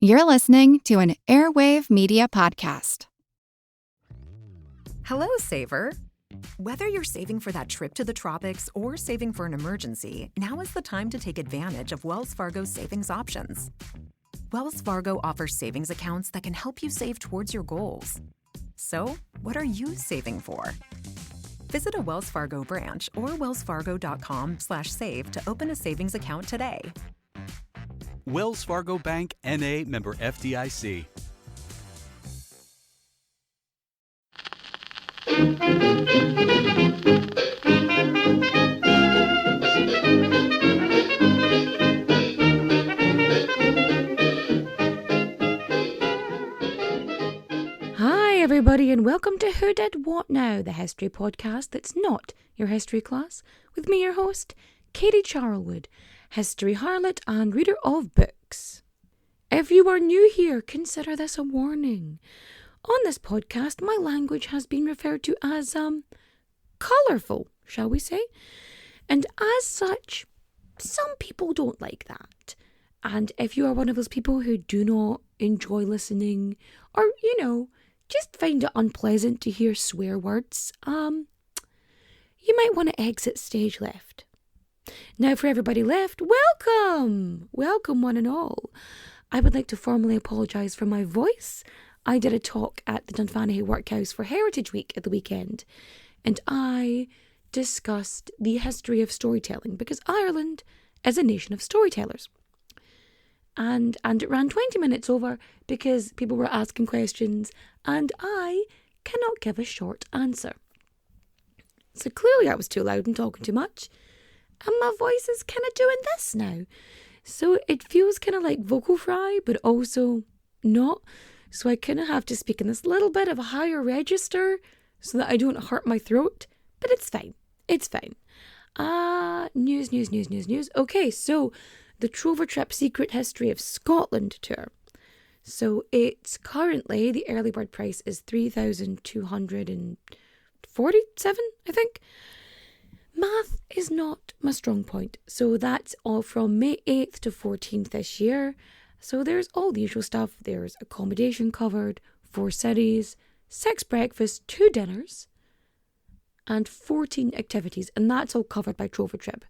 You're listening to an Airwave Media Podcast. Hello, saver. Whether you're saving for that trip to the tropics or saving for an emergency, now is the time to take advantage of Wells Fargo's savings options. Wells Fargo offers savings accounts that can help you save towards your goals. So, what are you saving for? Visit a Wells Fargo branch or wellsfargo.com/save to open a savings account today. Wells Fargo Bank, N.A., member FDIC. Hi everybody and welcome to Who Did What Now, the history podcast that's not your history class, with me your host, Katie Charlwood, history harlot and reader of books. If you are new here, consider this a warning. On this podcast, my language has been referred to as, colourful, shall we say? And as such, some people don't like that. And if you are one of those people who do not enjoy listening, or, just find it unpleasant to hear swear words, you might want to exit stage left. Now for everybody left, welcome! Welcome one and all. I would like to formally apologise for my voice. I did a talk at the Dunfanaghy Workhouse for Heritage Week at the weekend, and I discussed the history of storytelling, because Ireland is a nation of storytellers. And it ran 20 minutes over because people were asking questions and I cannot give a short answer. So clearly I was too loud and talking too much, and my voice is kind of doing this now. So it feels kind of like vocal fry, but also not. So I kind of have to speak in this little bit of a higher register so that I don't hurt my throat. But it's fine. It's fine. News. Okay, so the Trover Trip Secret History of Scotland tour. So it's currently, the early bird price is $3,247, I think. Math is not my strong point. So that's all from May 8th to 14th this year. So there's all the usual stuff. There's accommodation covered, 4 cities, 6 breakfasts, 2 dinners, and 14 activities. And that's all covered by Trover Trip.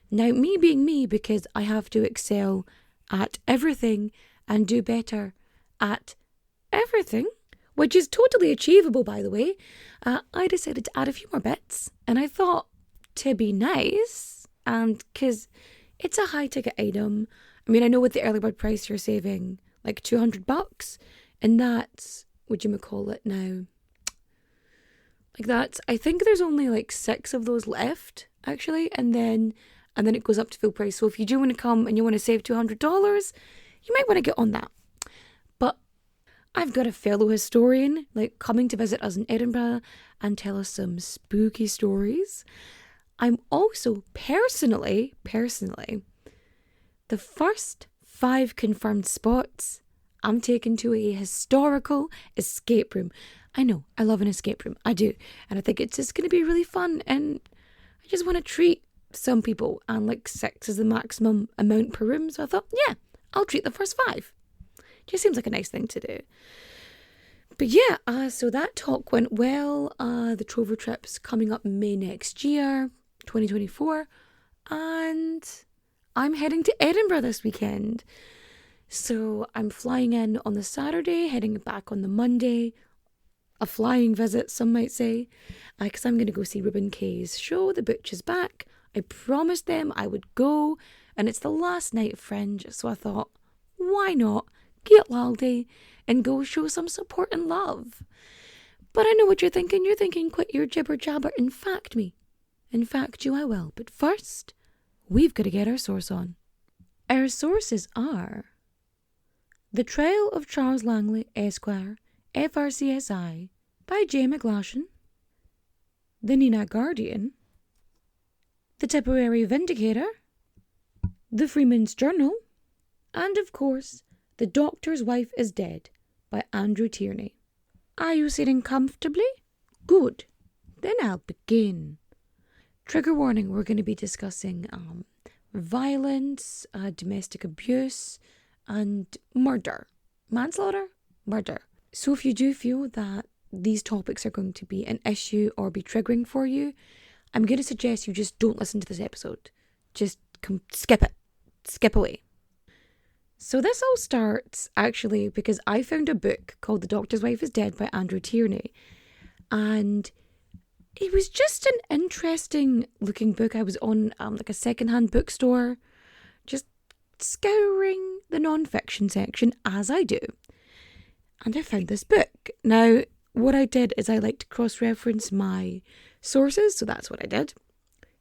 Now, me being me, because I have to excel at everything and do better at everything, which is totally achievable, by the way, I decided to add a few more bits. And I thought, to be nice, and because it's a high-ticket item, I mean, I know with the early bird price you're saving like $200, and that's, whatchamacallit now, like that's, I think there's only like 6 of those left, actually, and then it goes up to full price. So if you do want to come and you want to save $200, you might want to get on that. But I've got a fellow historian like coming to visit us in Edinburgh and tell us some spooky stories. I'm also personally, the first 5 confirmed spots I'm taking to a historical escape room. I know, I love an escape room. I do. And I think it's just going to be really fun. And I just want to treat some people, and like 6 is the maximum amount per room, so I thought, yeah, I'll treat the first 5. Just seems like a nice thing to do. But yeah, so that talk went well. The Trover Trip's coming up May next year, 2024, and I'm heading to Edinburgh this weekend. So I'm flying in on the Saturday, heading back on the Monday. A flying visit, some might say, because I'm going to go see Ruben Kay's show, The Butch is Back. I promised them I would go, and it's the last night of Fringe, so I thought, why not get laldy and go show some support and love? But I know what you're thinking. You're thinking, quit your jibber jabber and fact me. In fact you I will, but first, we've got to get our source on. Our sources are The Trial of Charles Langley, Esquire, FRCSI, by J. McGlashan, The Nenagh Guardian, The Tipperary Vindicator, The Freeman's Journal, and of course, The Doctor's Wife is Dead by Andrew Tierney. Are you sitting comfortably? Good. Then I'll begin. Trigger warning, we're going to be discussing violence, domestic abuse, and murder. Manslaughter? Murder. So if you do feel that these topics are going to be an issue or be triggering for you, I'm going to suggest you just don't listen to this episode. Just skip it. Skip away. So this all starts actually because I found a book called The Doctor's Wife is Dead by Andrew Tierney. And it was just an interesting looking book. I was on like a secondhand bookstore, just scouring the non-fiction section as I do. And I found this book. Now, what I did is I like to cross-reference my sources, so that's what I did.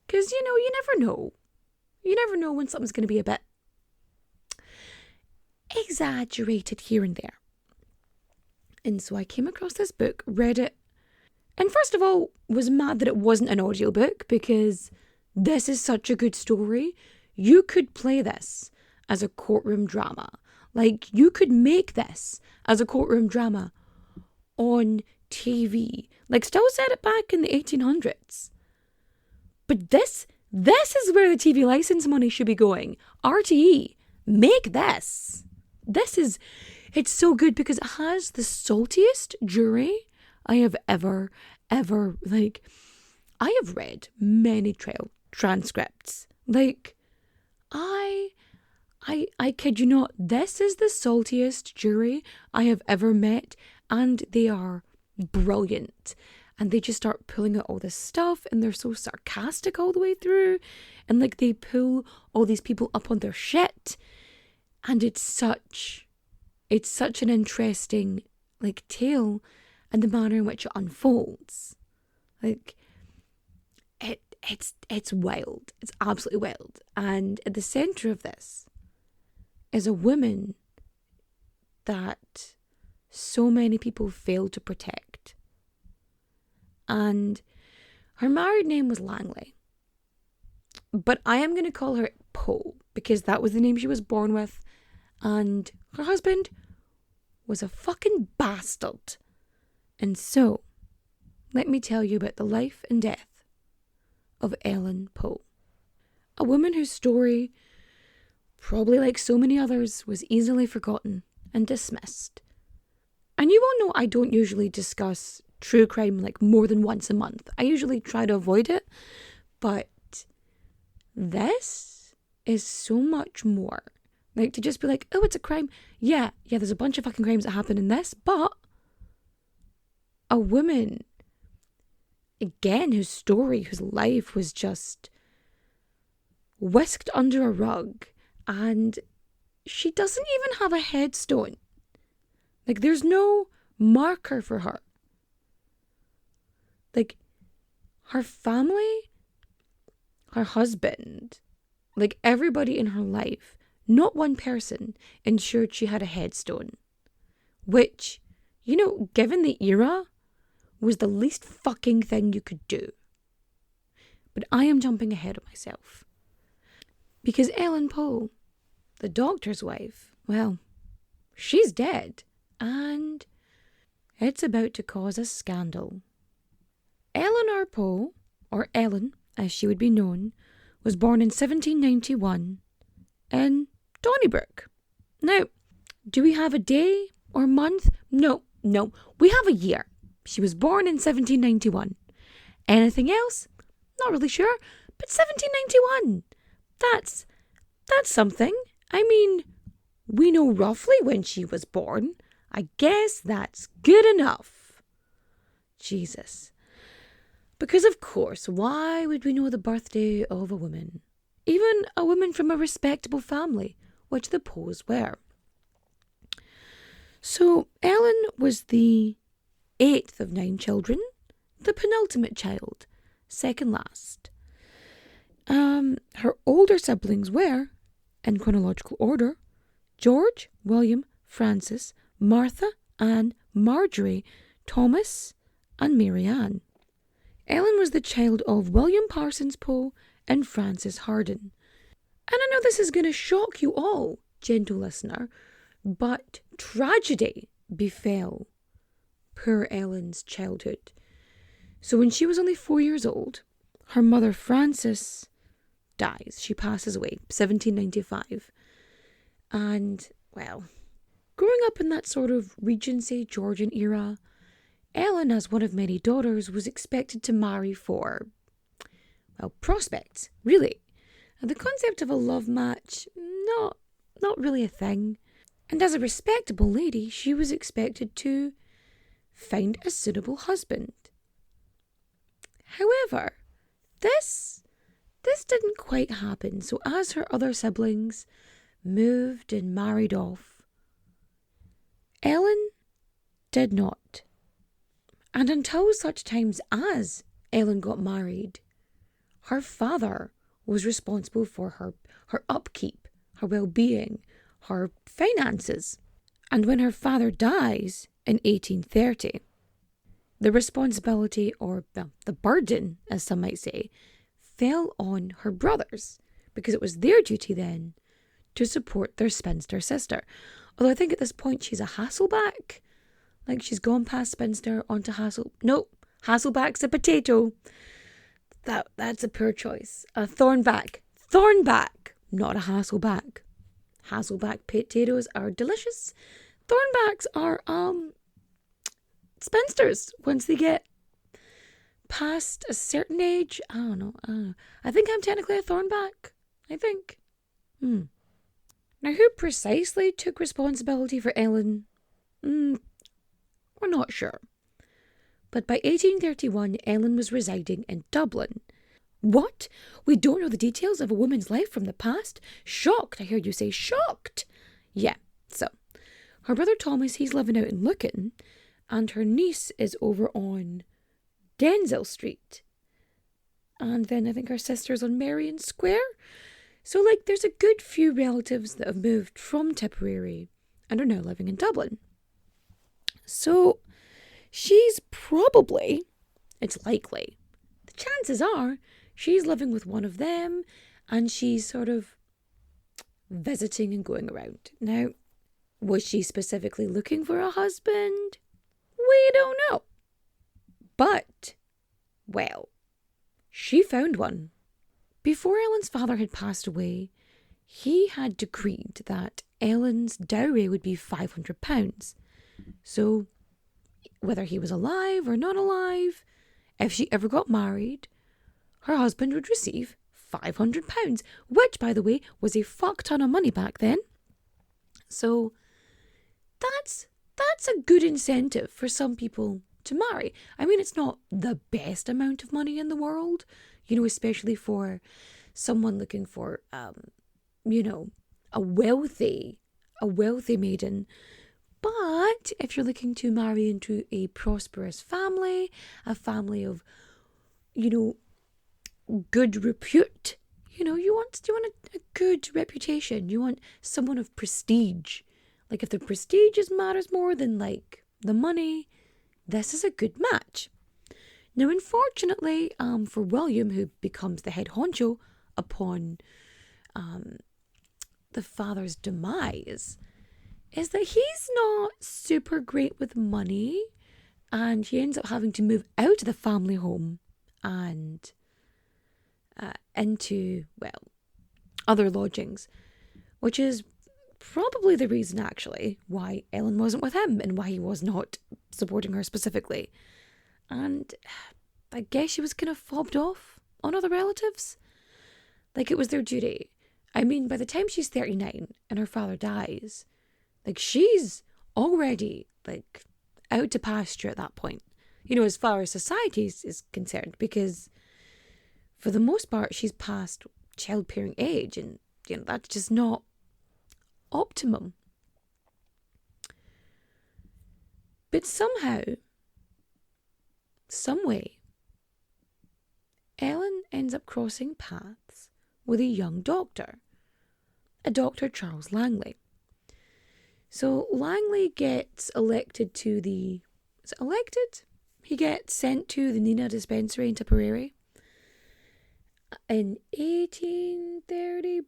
Because, you never know. You never know when something's going to be a bit exaggerated here and there. And so I came across this book, read it, and first of all, was mad that it wasn't an audiobook because this is such a good story. You could play this as a courtroom drama. Like, you could make this as a courtroom drama on TV. Like, still set it back in the 1800s. But this is where the TV license money should be going. RTE, make this. It's so good because it has the saltiest jury I have ever, I have read many trial transcripts. Like, I kid you not, this is the saltiest jury I have ever met, and they are brilliant. And they just start pulling out all this stuff, and they're so sarcastic all the way through, and like they pull all these people up on their shit, and it's such an interesting like tale, and the manner in which it unfolds, like it's wild. It's absolutely wild. And at the centre of this is a woman that so many people fail to protect. And her married name was Langley. But I am going to call her Poe because that was the name she was born with. And her husband was a fucking bastard. And so, let me tell you about the life and death of Ellen Poe. A woman whose story, probably like so many others, was easily forgotten and dismissed. And you all know I don't usually discuss true crime like more than once a month. I usually try to avoid it, but this is so much more. Like, to just be like, oh, it's a crime. Yeah, there's a bunch of fucking crimes that happen in this, but a woman, again, whose story, whose life was just whisked under a rug, and she doesn't even have a headstone. Like, there's no marker for her. Like, her family, her husband, like everybody in her life, not one person ensured she had a headstone. Which, given the era, was the least fucking thing you could do. But I am jumping ahead of myself. Because Ellen Poe, the doctor's wife, well, she's dead. And it's about to cause a scandal. Eleanor Poe, or Ellen as she would be known, was born in 1791 in Donnybrook. Now, do we have a day or month? No, we have a year. She was born in 1791. Anything else? Not really sure, but 1791. That's something. I mean, we know roughly when she was born. I guess that's good enough. Jesus. Because of course, why would we know the birthday of a woman? Even a woman from a respectable family, which the Poes were. So Ellen was the 8th of 9 children, the penultimate child, second last. Her older siblings were, in chronological order, George, William, Francis, Martha, Anne, Marjorie, Thomas, and Mary Ann. Ellen was the child of William Parsons Poe and Frances Harden. And I know this is going to shock you all, gentle listener, but tragedy befell poor Ellen's childhood. So when she was only 4 years old, her mother Frances dies. She passes away, 1795. And well, growing up in that sort of Regency Georgian era, Ellen, as one of many daughters, was expected to marry for, well, prospects, really. And the concept of a love match, not really a thing. And as a respectable lady, she was expected to find a suitable husband. However, this didn't quite happen. So as her other siblings moved and married off, Ellen did not. And until such times as Ellen got married, her father was responsible for her upkeep, her well-being, her finances. And when her father dies in 1830, the responsibility, or the burden, as some might say, fell on her brothers, because it was their duty then to support their spinster sister. Although I think at this point she's a Hasselback. Like she's gone past spinster onto Hasselback's a potato. That's a poor choice. A Thornback, not a Hasselback. Hasselback potatoes are delicious. Thornbacks are spinsters once they get past a certain age. I don't know. I think I'm technically a Thornback. I think. Now, who precisely took responsibility for Ellen? We're not sure. But by 1831, Ellen was residing in Dublin. What? We don't know the details of a woman's life from the past? Shocked. I heard you say shocked. Yeah, so her brother Thomas, he's living out in Lucan, and her niece is over on Denzil Street. And then I think her sister's on Marion Square. So, there's a good few relatives that have moved from Tipperary and are now living in Dublin. So, she's probably, it's likely, the chances are, she's living with one of them and she's sort of visiting and going around. Now, was she specifically looking for a husband? We don't know. But, well, she found one. Before Ellen's father had passed away, he had decreed that Ellen's dowry would be £500. So, whether he was alive or not alive, if she ever got married, her husband would receive £500, which, by the way, was a fuck ton of money back then. So, that's a good incentive for some people to marry. I mean, it's not the best amount of money in the world, especially for someone looking for, a wealthy maiden. But if you're looking to marry into a prosperous family, a family of, good repute, you want a good reputation. You want someone of prestige. If the prestige matters more than the money, this is a good match. Now, unfortunately, for William, who becomes the head honcho upon the father's demise, is that he's not super great with money, and he ends up having to move out of the family home and into, other lodgings, which is probably the reason, actually, why Ellen wasn't with him and why he was not supporting her specifically. And I guess she was kind of fobbed off on other relatives. It was their duty. I mean, by the time she's 39 and her father dies, she's already, out to pasture at that point. As far as society is concerned, because for the most part, she's past childbearing age, and, that's just not optimum. But somehow, some way, Ellen ends up crossing paths with a young doctor, a Dr. Charles Langley. So Langley gets elected to the... Is it elected? He gets sent to the Nina dispensary in Tipperary in 1832.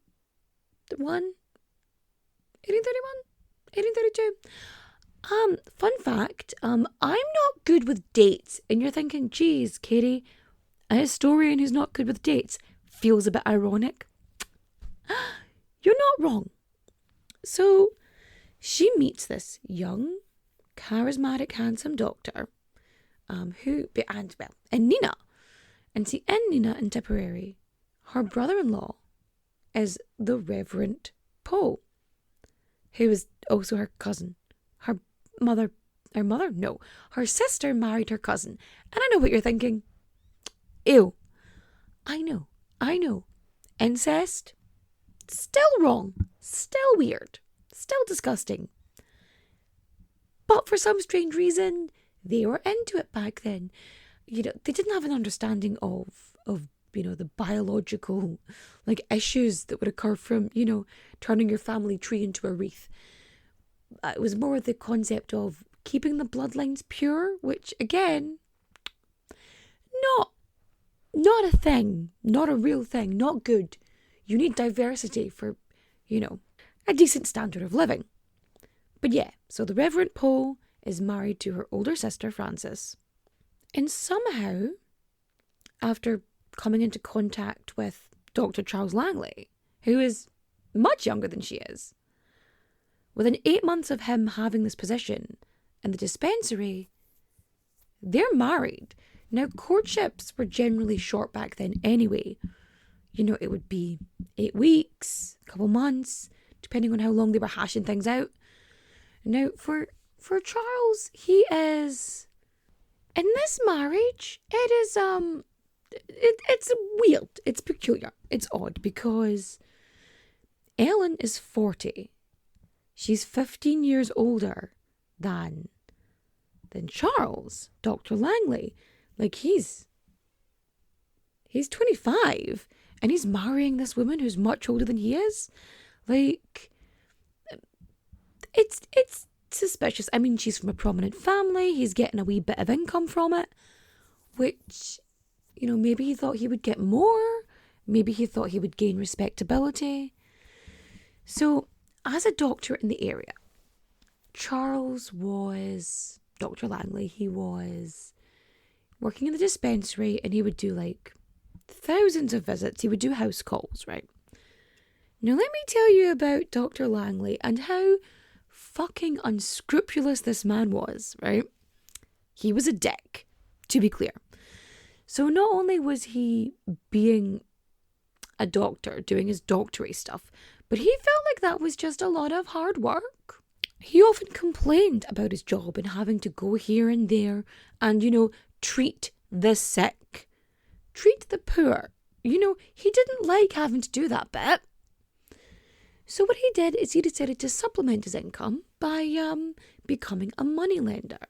Fun fact, I'm not good with dates, and you're thinking, geez, Katie, a historian who's not good with dates feels a bit ironic. You're not wrong. So, she meets this young, charismatic, handsome doctor, and Nina. And see, in Nina in Tipperary, her brother-in-law is the Reverend Poe, who is also her cousin. Her sister married her cousin. And I know what you're thinking. Ew. I know. Incest? Still wrong. Still weird. Still disgusting. But for some strange reason, they were into it back then. They didn't have an understanding of the biological, issues that would occur from, turning your family tree into a wreath. It was more the concept of keeping the bloodlines pure, which, again, not a thing, not a real thing, not good. You need diversity for, a decent standard of living. But yeah, so the Reverend Poe is married to her older sister, Frances. And somehow, after coming into contact with Dr. Charles Langley, who is much younger than she is, within 8 months of him having this position in the dispensary, they're married. Now, courtships were generally short back then anyway. It would be 8 weeks, a couple months, depending on how long they were hashing things out. Now, for Charles, he is... in this marriage, it is, it's weird. It's peculiar. It's odd because Ellen is 40. She's 15 years older than Charles, Dr. Langley. He's 25 and he's marrying this woman who's much older than he is. It's suspicious. I mean, she's from a prominent family. He's getting a wee bit of income from it, which, maybe he thought he would get more. Maybe he thought he would gain respectability. So, as a doctor in the area, Charles was, Dr. Langley, he was working in the dispensary and he would do thousands of visits. He would do house calls, right? Now, let me tell you about Dr. Langley and how fucking unscrupulous this man was, right? He was a dick, to be clear. So not only was he being a doctor, doing his doctory stuff, but he felt like that was just a lot of hard work. He often complained about his job and having to go here and there and, treat the sick, treat the poor. He didn't like having to do that bit. So what he did is he decided to supplement his income by becoming a moneylender.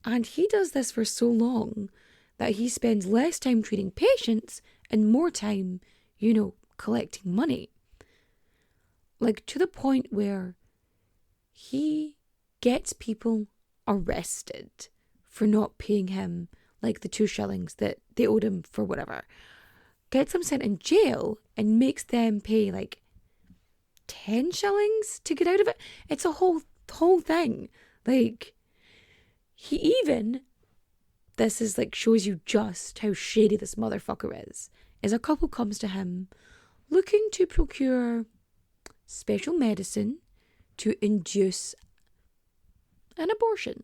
And he does this for so long that he spends less time treating patients and more time, collecting money. To the point where he gets people arrested for not paying him the 2 shillings that they owed him for whatever. Gets them sent in jail and makes them pay 10 shillings to get out of it. It's a whole thing. He even, this is shows you just how shady this motherfucker is a couple comes to him looking to procure special medicine to induce an abortion.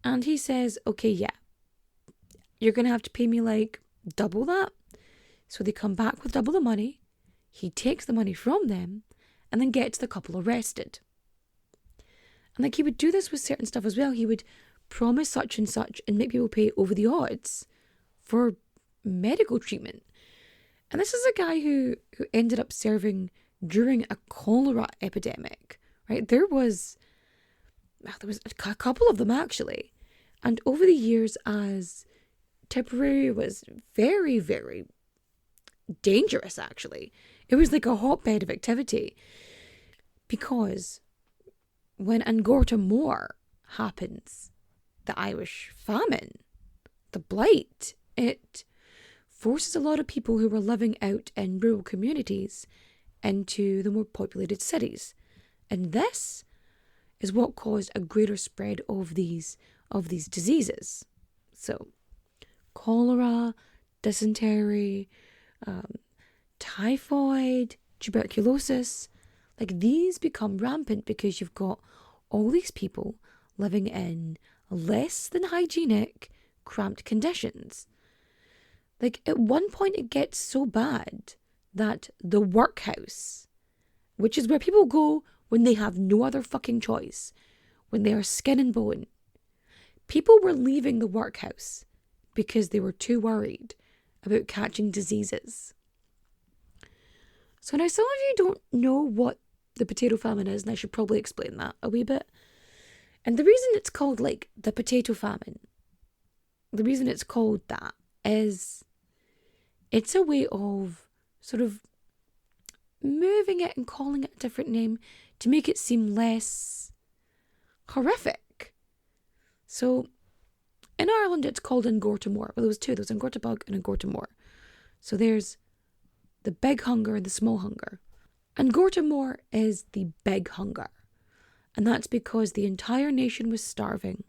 And he says, okay, yeah, you're going to have to pay me double that. So they come back with double the money. He takes the money from them and then gets the couple arrested. And he would do this with certain stuff as well. He would promise such and make people pay over the odds for medical treatment. And this is a guy who ended up serving during a cholera epidemic, right? There was a couple of them actually. And over the years, as Tipperary was very, very dangerous actually. It was a hotbed of activity because when Angorta Moor happens, the Irish Famine, the Blight, it forces a lot of people who were living out in rural communities into the more populated cities. And this is what caused a greater spread of these diseases. So cholera, dysentery, typhoid, tuberculosis, Like, these become rampant because you've got all these people living in less than hygienic, cramped conditions. Like, at one point it gets so bad that the workhouse, which is where people go when they have no other fucking choice, when they are skin and bone, people were leaving the workhouse because they were too worried about catching diseases. So now some of you don't know what the potato famine is, and I should probably explain that a wee bit. And the reason it's called, like, the potato famine, the reason it's called that is it's a way of sort of moving it and calling it a different name to make it seem less horrific. So in Ireland it's called Ingortamore. Well, there was two. There was Ingortabug and Ingortamore. So there's the big hunger and the small hunger. Ingortamore is the big hunger. And that's because the entire nation was starving.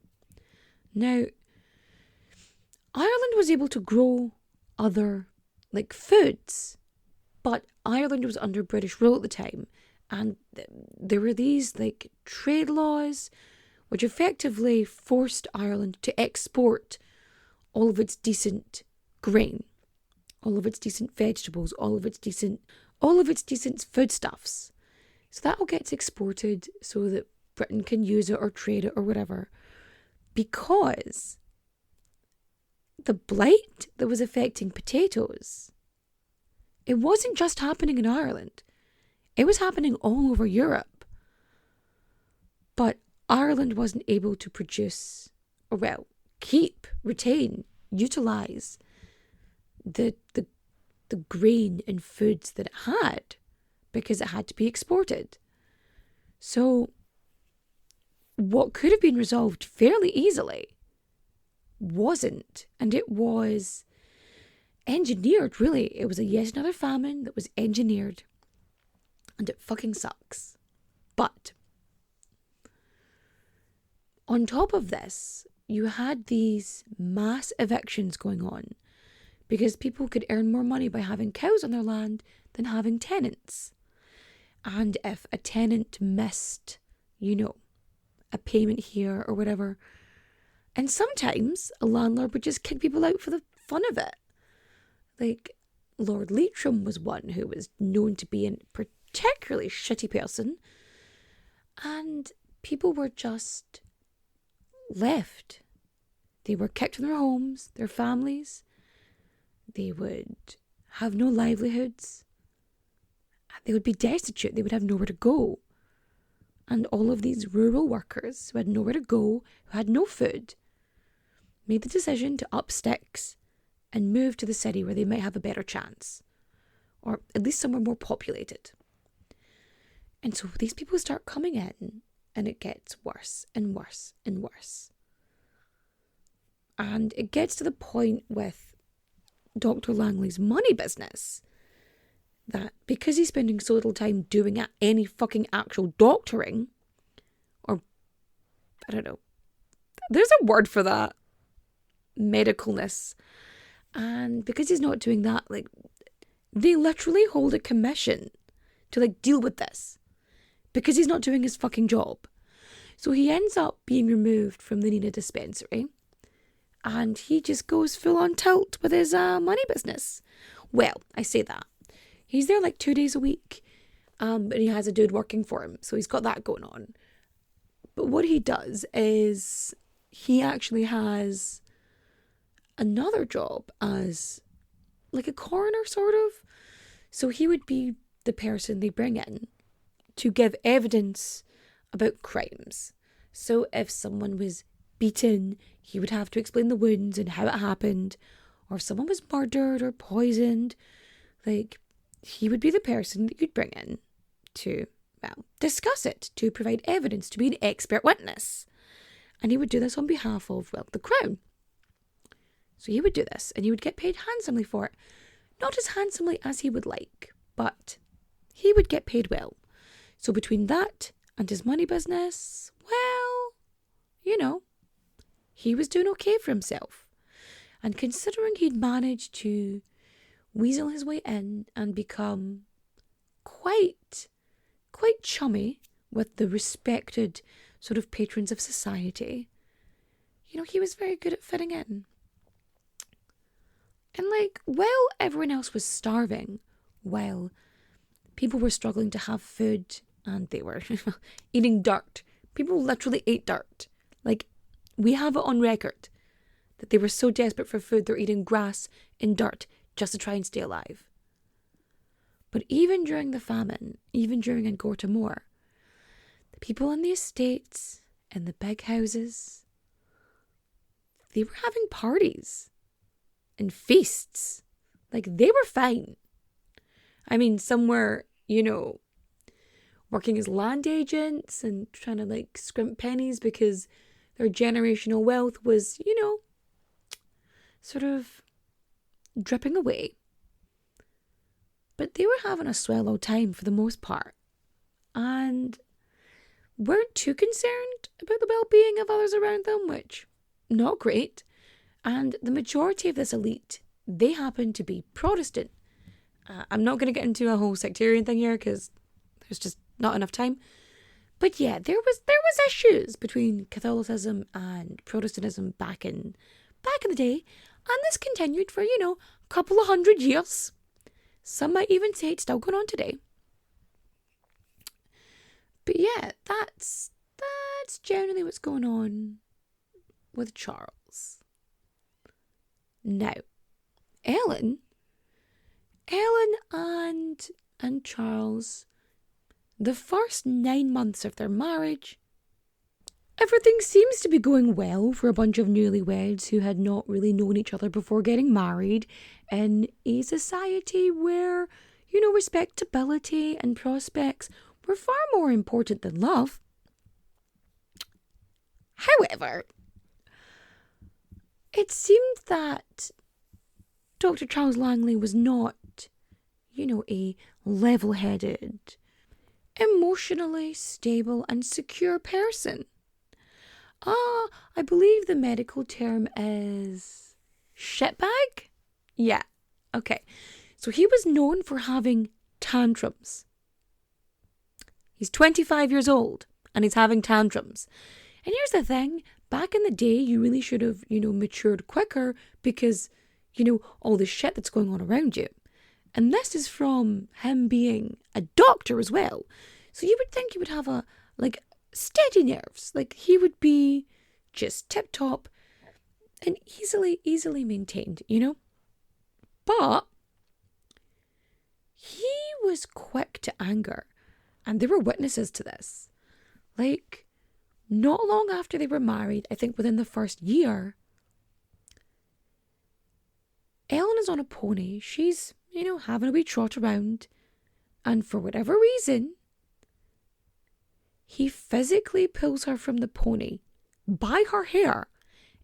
Now, Ireland was able to grow other, like, foods. But Ireland was under British rule at the time. And there were these, like, trade laws which effectively forced Ireland to export all of its decent grain, all of its decent vegetables, all of its decent foodstuffs. So that all gets exported so that Britain can use it or trade it or whatever. Because the blight that was affecting potatoes, it wasn't just happening in Ireland. It was happening all over Europe. But Ireland wasn't able to produce, or well, keep, retain, utilise the grain and foods that it had, because it had to be exported. So what could have been resolved fairly easily wasn't, and it was engineered, really. It was a yet another famine that was engineered, and it fucking sucks. But on top of this, you had these mass evictions going on because people could earn more money by having cows on their land than having tenants. And if a tenant missed, a payment here or whatever, and sometimes a landlord would just kick people out for the fun of it. Like, Lord Leitrim was one who was known to be a particularly shitty person, and people were just left. They were kicked from their homes, their families. They would have no livelihoods. They would be destitute. They would have nowhere to go. And all of these rural workers who had nowhere to go, who had no food, made the decision to up sticks and move to the city where they might have a better chance, or at least somewhere more populated. And so these people start coming in, and it gets worse and worse and worse. And it gets to the point with Dr. Langley's money business that because he's spending so little time doing any fucking actual doctoring, or I don't know, there's a word for that, medicalness, and because he's not doing that, like, they literally hold a commission to, like, deal with this because he's not doing his fucking job. So he ends up being removed from the Nina dispensary, and he just goes full on tilt with his money business. Well, I say that. He's there like 2 days a week, and he has a dude working for him, so he's got that going on. But what he does is he actually has another job as like a coroner, sort of. So he would be the person they bring in to give evidence about crimes. So if someone was beaten, he would have to explain the wounds and how it happened. Or if someone was murdered or poisoned, like, he would be the person that you'd bring in to, well, discuss it, to provide evidence, to be an expert witness. And he would do this on behalf of, well, the Crown. So he would do this, and he would get paid handsomely for it. Not as handsomely as he would like, but he would get paid well. So between that and his money business, well, he was doing okay for himself. And considering he'd managed to weasel his way in and become quite quite chummy with the respected sort of patrons of society. You know, he was very good at fitting in. And like, while everyone else was starving, while people were struggling to have food and they were eating dirt, people literally ate dirt. Like, we have it on record that they were so desperate for food they're eating grass and dirt just to try and stay alive. But even during the famine, even during Engorta Moor, the people in the estates and the big houses, they were having parties and feasts. Like, they were fine. I mean, some were, you know, working as land agents and trying to like scrimp pennies because their generational wealth was, you know, sort of dripping away. But they were having a swell old time for the most part and weren't too concerned about the well-being of others around them, which, not great. And the majority of this elite, they happen to be Protestant. I'm not going to get into a whole sectarian thing here because there's just not enough time. But yeah, there was issues between Catholicism and Protestantism back in the day. And this continued for, you know, a couple of 100 years. Some might even say it's still going on today. But yeah, that's generally what's going on with Charles. Now, Ellen and Charles, the first 9 months of their marriage, everything seems to be going well for a bunch of newlyweds who had not really known each other before getting married in a society where, you know, respectability and prospects were far more important than love. However, it seemed that Dr. Charles Langley was not, you know, a level-headed, emotionally stable and secure person. I believe the medical term is shitbag? Yeah, okay. So he was known for having tantrums. He's 25 years old and he's having tantrums. And here's the thing, back in the day, you really should have, you know, matured quicker because, you know, all the shit that's going on around you. And this is from him being a doctor as well. So you would think he would have steady nerves. Like, he would be just tip-top and easily maintained, you know? But he was quick to anger. And there were witnesses to this. Like, not long after they were married, I think within the first year, Ellen is on a pony. She's, you know, having a wee trot around. And for whatever reason, he physically pulls her from the pony by her hair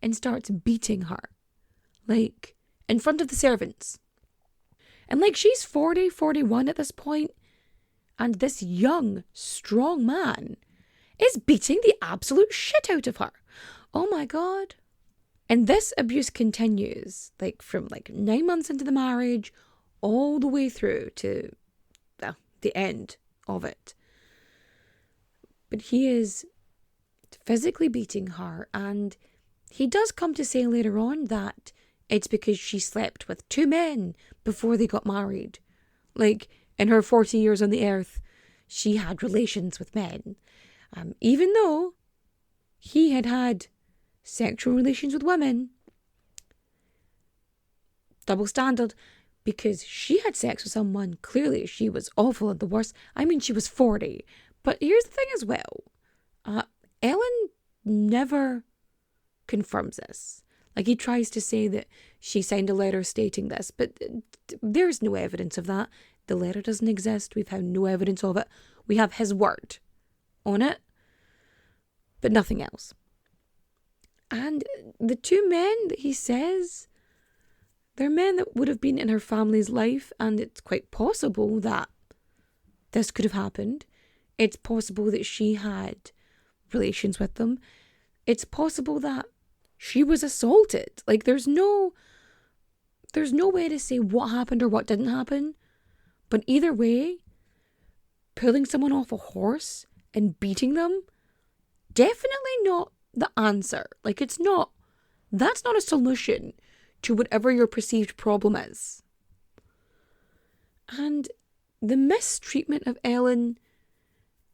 and starts beating her. Like, in front of the servants. And like, she's 40, 41 at this point. And this young, strong man is beating the absolute shit out of her. Oh my God. And this abuse continues, like, from 9 months into the marriage all the way through to the end of it. But he is physically beating her, and he does come to say later on that it's because she slept with 2 men before they got married. Like, in her 40 years on the earth, she had relations with men. Even though he had had sexual relations with women. Double standard. Because she had sex with someone, clearly she was awful and the worst. I mean, she was 40. But here's the thing as well. Ellen never confirms this. Like, he tries to say that she signed a letter stating this, but there's no evidence of that. The letter doesn't exist. We've had no evidence of it. We have his word on it, but nothing else. And the 2 men that he says, they're men that would have been in her family's life, and it's quite possible that this could have happened. It's possible that she had relations with them. It's possible that she was assaulted. Like, there's no way to say what happened or what didn't happen. But either way, pulling someone off a horse and beating them, definitely not the answer. Like, that's not a solution to whatever your perceived problem is. And the mistreatment of Ellen,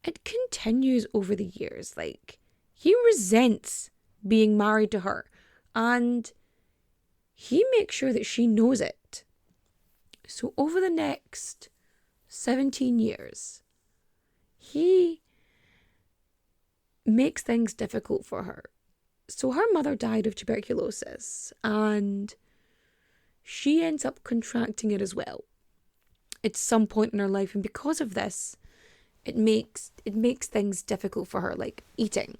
it continues over the years. Like, he resents being married to her, and he makes sure that she knows it. So over the next 17 years, he makes things difficult for her. So her mother died of tuberculosis, and she ends up contracting it as well at some point in her life, and because of this, it makes things difficult for her, like eating.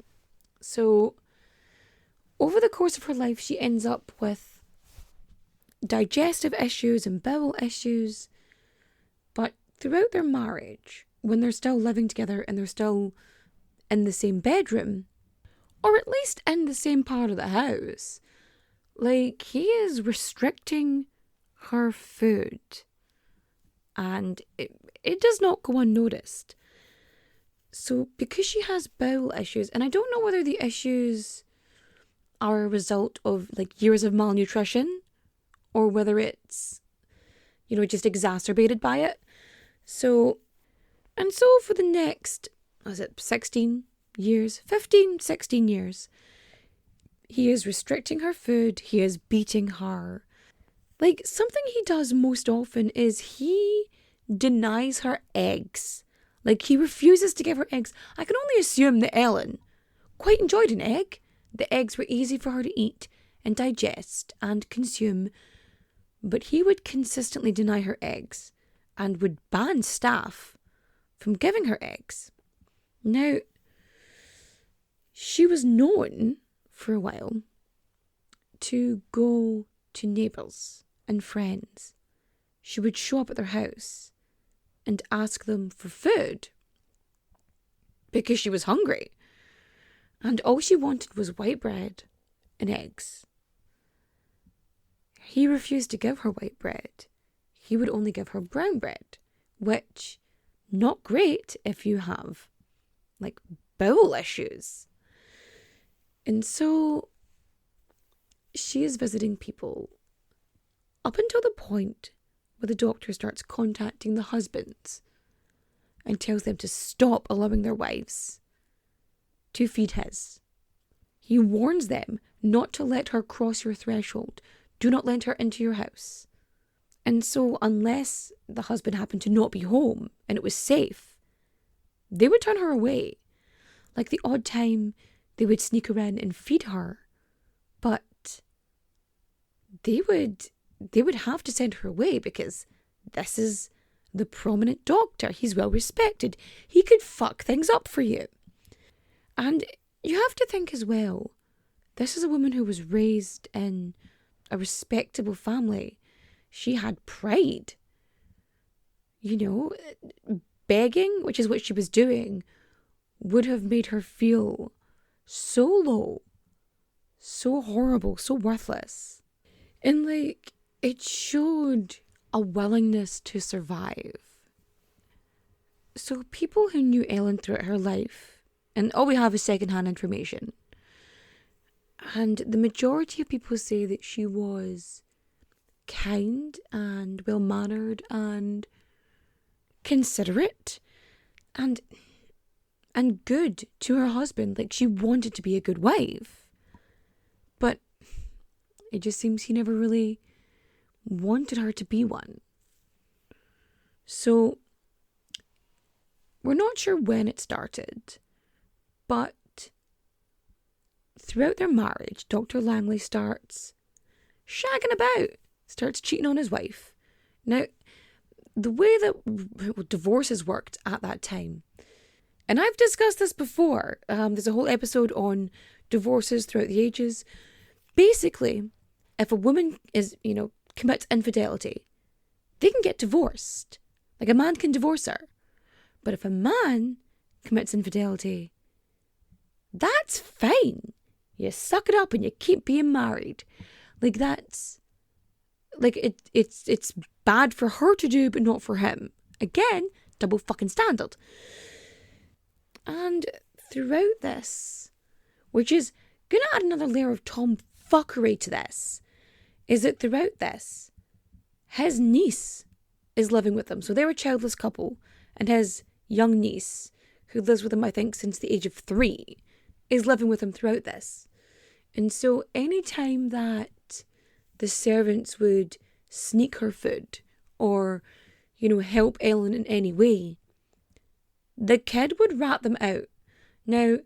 So over the course of her life, she ends up with digestive issues and bowel issues. But throughout their marriage, when they're still living together and they're still in the same bedroom, or at least in the same part of the house, like, he is restricting her food. And it does not go unnoticed. So because she has bowel issues, and I don't know whether the issues are a result of like years of malnutrition, or whether it's, just exacerbated by it. So for the next, 16 years, 15, 16 years, he is restricting her food, he is beating her. Like, something he does most often is he denies her eggs. Like, he refuses to give her eggs. I can only assume that Ellen quite enjoyed an egg. The eggs were easy for her to eat and digest and consume. But he would consistently deny her eggs and would ban staff from giving her eggs. Now, she was known for a while to go to neighbours and friends. She would show up at their house and ask them for food because she was hungry. And all she wanted was white bread and eggs. He refused to give her white bread. He would only give her brown bread, which, not great if you have, like, bowel issues. And so she is visiting people up until the point where the doctor starts contacting the husbands and tells them to stop allowing their wives to feed his. He warns them not to let her cross your threshold. Do not let her into your house. And so unless the husband happened to not be home and it was safe, they would turn her away. Like, the odd time they would sneak around and feed her, but they would have to send her away because this is the prominent doctor. He's well respected. He could fuck things up for you. And you have to think as well, this is a woman who was raised in a respectable family. She had pride. Begging, which is what she was doing, would have made her feel so low, so horrible, so worthless. And like, it showed a willingness to survive. So people who knew Ellen throughout her life, and all we have is secondhand information, and the majority of people say that she was kind and well-mannered and considerate and good to her husband. Like, she wanted to be a good wife. But it just seems he never really wanted her to be one. So we're not sure when it started, but throughout their marriage, Dr. Langley starts shagging about, starts cheating on his wife. Now, the way that divorces worked at that time, and I've discussed this before, there's a whole episode on divorces throughout the ages. Basically, if a woman commits infidelity, they can get divorced. Like, a man can divorce her. But if a man commits infidelity, that's fine. You suck it up and you keep being married. Like, that's, like, it's bad for her to do, but not for him. Again, double fucking standard. And throughout this, which is going to add another layer of tomfuckery to this, is that throughout this, his niece is living with him. So they're a childless couple, and his young niece, who lives with him, I think, since the age of 3, is living with him throughout this. And so any time that the servants would sneak her food or, help Ellen in any way, the kid would rat them out. Now,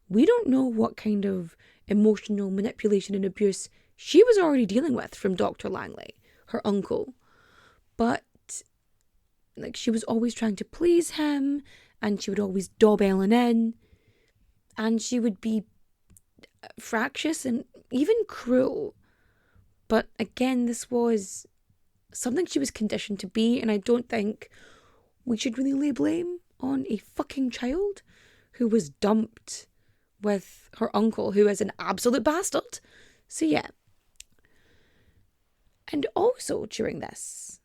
we don't know what kind of emotional manipulation and abuse she was already dealing with from Dr. Langley, her uncle. But, she was always trying to please him, and she would always dob Ellen in, and she would be fractious and even cruel. But again, this was something she was conditioned to be, and I don't think we should really lay blame on a fucking child who was dumped with her uncle, who is an absolute bastard. So yeah. And also during this,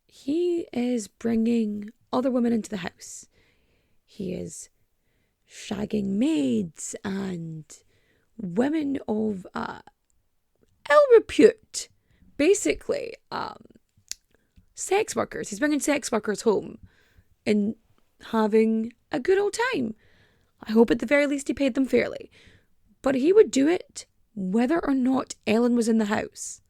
he is bringing other women into the house. He is shagging maids and women of ill repute. Basically, sex workers. He's bringing sex workers home and having a good old time. I hope at the very least he paid them fairly. But he would do it whether or not Ellen was in the house.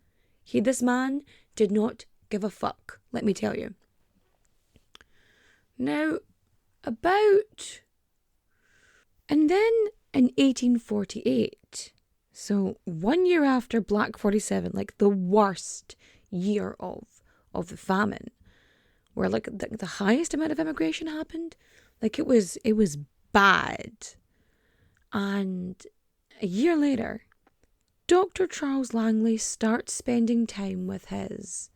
This man did not give a fuck, let me tell you. Now, and then in 1848, so 1 year after Black 47, the worst year of the famine, where the highest amount of immigration happened, it was bad. And a year later, Dr. Charles Langley starts spending time with his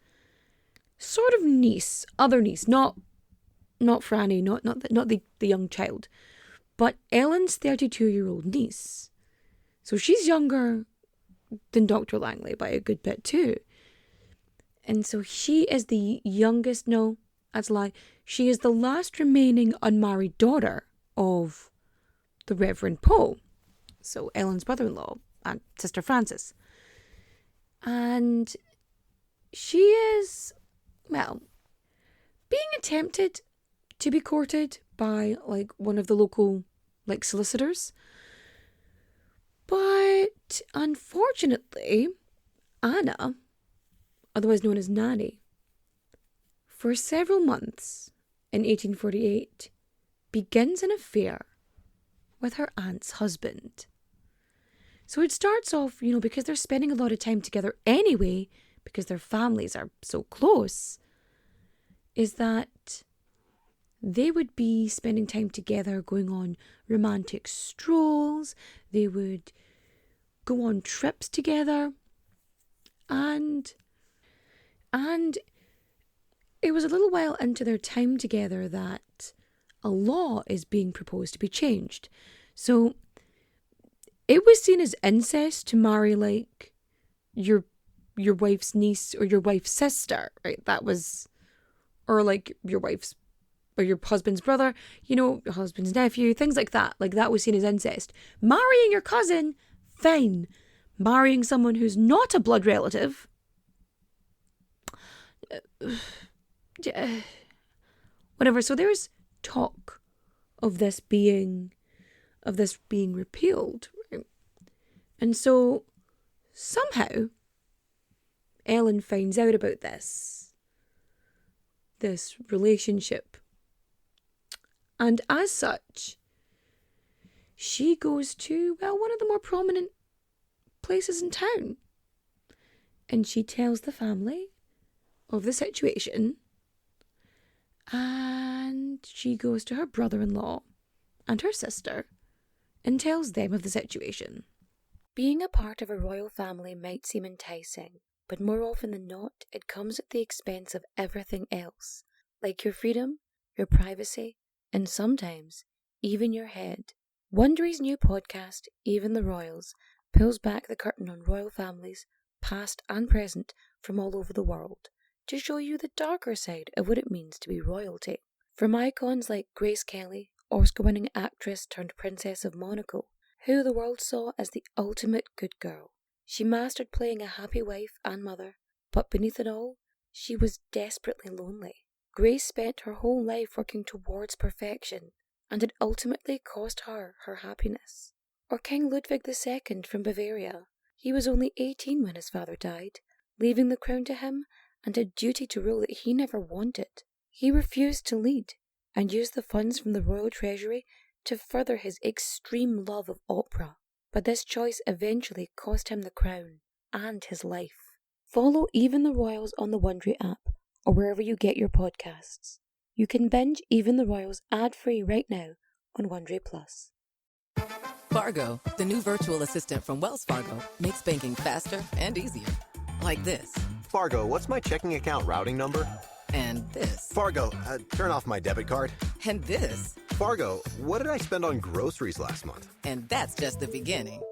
sort of niece, other niece, not Franny, not the young child, but Ellen's 32-year-old niece. So she's younger than Dr. Langley by a good bit too. And so she is the youngest, no, that's a lie. She is the last remaining unmarried daughter of the Reverend Poe. So Ellen's brother-in-law and Sister Frances. And she is, being attempted to be courted by one of the local solicitors. But unfortunately, Anna, otherwise known as Nanny, for several months in 1848, begins an affair with her aunt's husband. So it starts off, because they're spending a lot of time together anyway, because their families are so close, is that they would be spending time together, going on romantic strolls, they would go on trips together, and it was a little while into their time together that a law is being proposed to be changed. So it was seen as incest to marry your wife's niece or your wife's sister, right? That was, or your wife's or your husband's brother, your husband's nephew, things like that. That was seen as incest. Marrying your cousin, fine. Marrying someone who's not a blood relative, whatever. So there's talk of this being repealed, right? And so somehow Ellen finds out about this relationship, and as such she goes to one of the more prominent places in town, and she tells the family of the situation, and she goes to her brother-in-law and her sister and tells them of the situation. Being a part of a royal family might seem enticing, but more often than not, it comes at the expense of everything else, like your freedom, your privacy, and sometimes even your head. Wondery's new podcast, Even the Royals, pulls back the curtain on royal families, past and present, from all over the world, to show you the darker side of what it means to be royalty. From icons like Grace Kelly, Oscar-winning actress turned Princess of Monaco, who the world saw as the ultimate good girl, she mastered playing a happy wife and mother, but beneath it all, she was desperately lonely. Grace spent her whole life working towards perfection, and it ultimately cost her her happiness. Or King Ludwig II from Bavaria. He was only 18 when his father died, leaving the crown to him and a duty to rule that he never wanted. He refused to lead, and used the funds from the royal treasury to further his extreme love of opera. But this choice eventually cost him the crown and his life. Follow Even the Royals on the Wondery app, or wherever you get your podcasts. You can binge Even the Royals ad-free right now on Wondery Plus. Fargo, the new virtual assistant from Wells Fargo, makes banking faster and easier. Like this. Fargo, what's my checking account routing number? And this. Fargo, turn off my debit card. And this. Fargo, what did I spend on groceries last month? And that's just the beginning.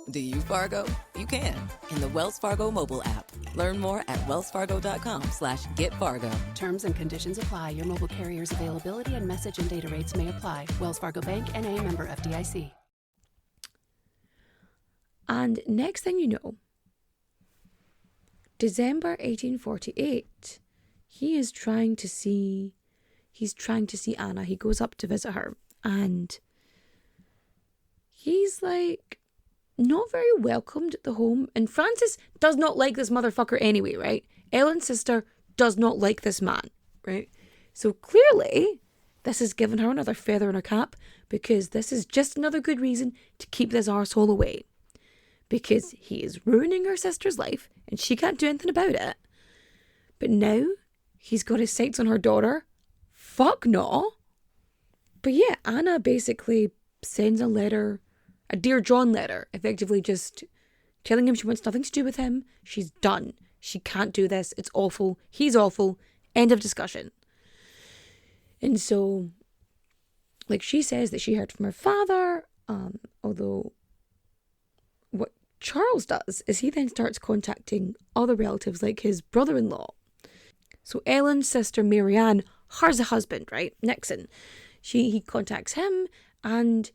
Do you Fargo? You can in the Wells Fargo mobile app. Learn more at wellsfargo.com/getfargo. Terms and conditions apply. Your mobile carrier's availability and message and data rates may apply. Wells Fargo Bank, N.A., member FDIC. And next thing you know, December 1848, he's trying to see Anna. He goes up to visit her, and he's like not very welcomed at the home. And Francis does not like this motherfucker anyway, right? Ellen's sister does not like this man, right? So clearly, this has given her another feather in her cap, because this is just another good reason to keep this arsehole away. Because he is ruining her sister's life, and she can't do anything about it. But now, he's got his sights on her daughter. Fuck no. But yeah, Anna basically sends a letter, a Dear John letter, effectively just telling him she wants nothing to do with him. She's done. She can't do this. It's awful. He's awful. End of discussion. And so, like, she says that she heard from her father, although what Charles does is he then starts contacting other relatives like his brother-in-law. So Ellen's sister Marianne, hers a husband, right? Nixon. He contacts him, and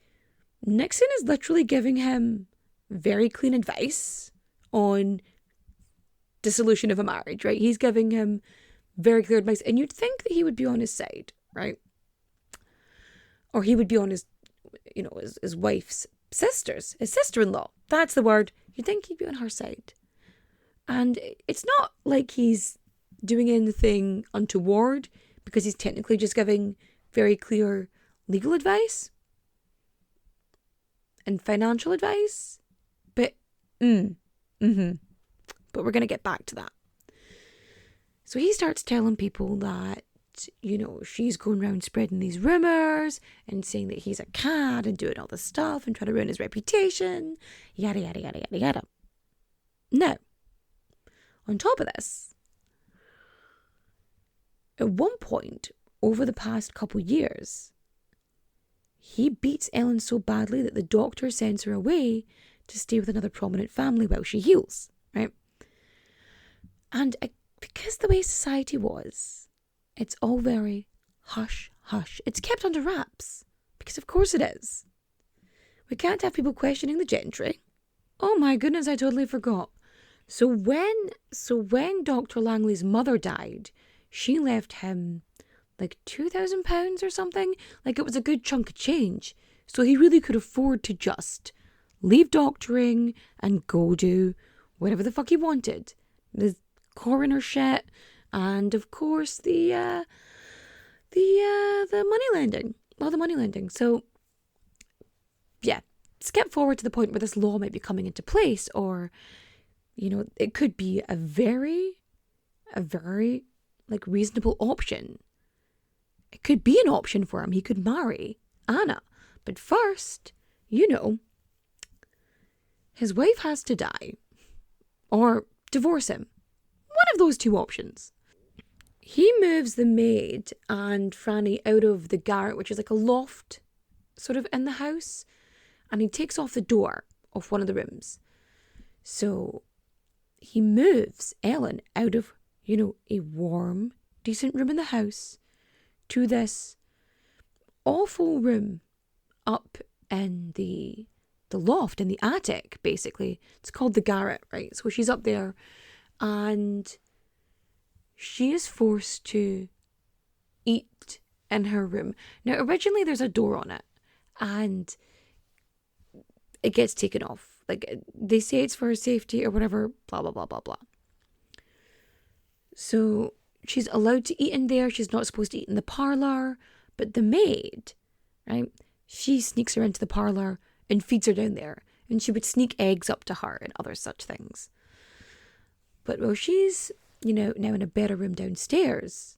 Nixon is literally giving him very clean advice on dissolution of a marriage, right? He's giving him very clear advice, and you'd think that he would be on his side, right? Or he would be on his wife's his sister-in-law. That's the word. You'd think he'd be on her side. And it's not like he's doing anything untoward, because he's technically just giving very clear legal advice and financial advice. But, but we're going to get back to that. So he starts telling people that, she's going around spreading these rumours and saying that he's a cad and doing all this stuff and trying to ruin his reputation, yada, yada, yada, yada, yada. Now, on top of this, at one point, over the past couple years, he beats Ellen so badly that the doctor sends her away to stay with another prominent family while she heals, right? And because the way society was, it's all very hush, hush. It's kept under wraps, because of course it is. We can't have people questioning the gentry. Oh my goodness, I totally forgot. So when Dr. Langley's mother died, she left him like £2,000 or something. Like, it was a good chunk of change. So he really could afford to just leave doctoring and go do whatever the fuck he wanted. The coroner shit, and of course the money lending. All the money lending. So yeah, skip forward to the point where this law might be coming into place, or it could be a very like reasonable option. It could be an option for him. He could marry Anna. But first, his wife has to die or divorce him. One of those two options. He moves the maid and Franny out of the garret, which is like a loft sort of in the house, and he takes off the door of one of the rooms. So he moves Ellen out of, a warm, decent room in the house to this awful room up in the loft, in the attic, basically. It's called the garret, right? So she's up there and she is forced to eat in her room. Now, originally there's a door on it and it gets taken off. Like, they say it's for her safety or whatever, blah, blah, blah, blah, blah. So she's allowed to eat in there. She's not supposed to eat in the parlour. But the maid, right, she sneaks her into the parlour and feeds her down there. And she would sneak eggs up to her and other such things. But while she's, now in a better room downstairs,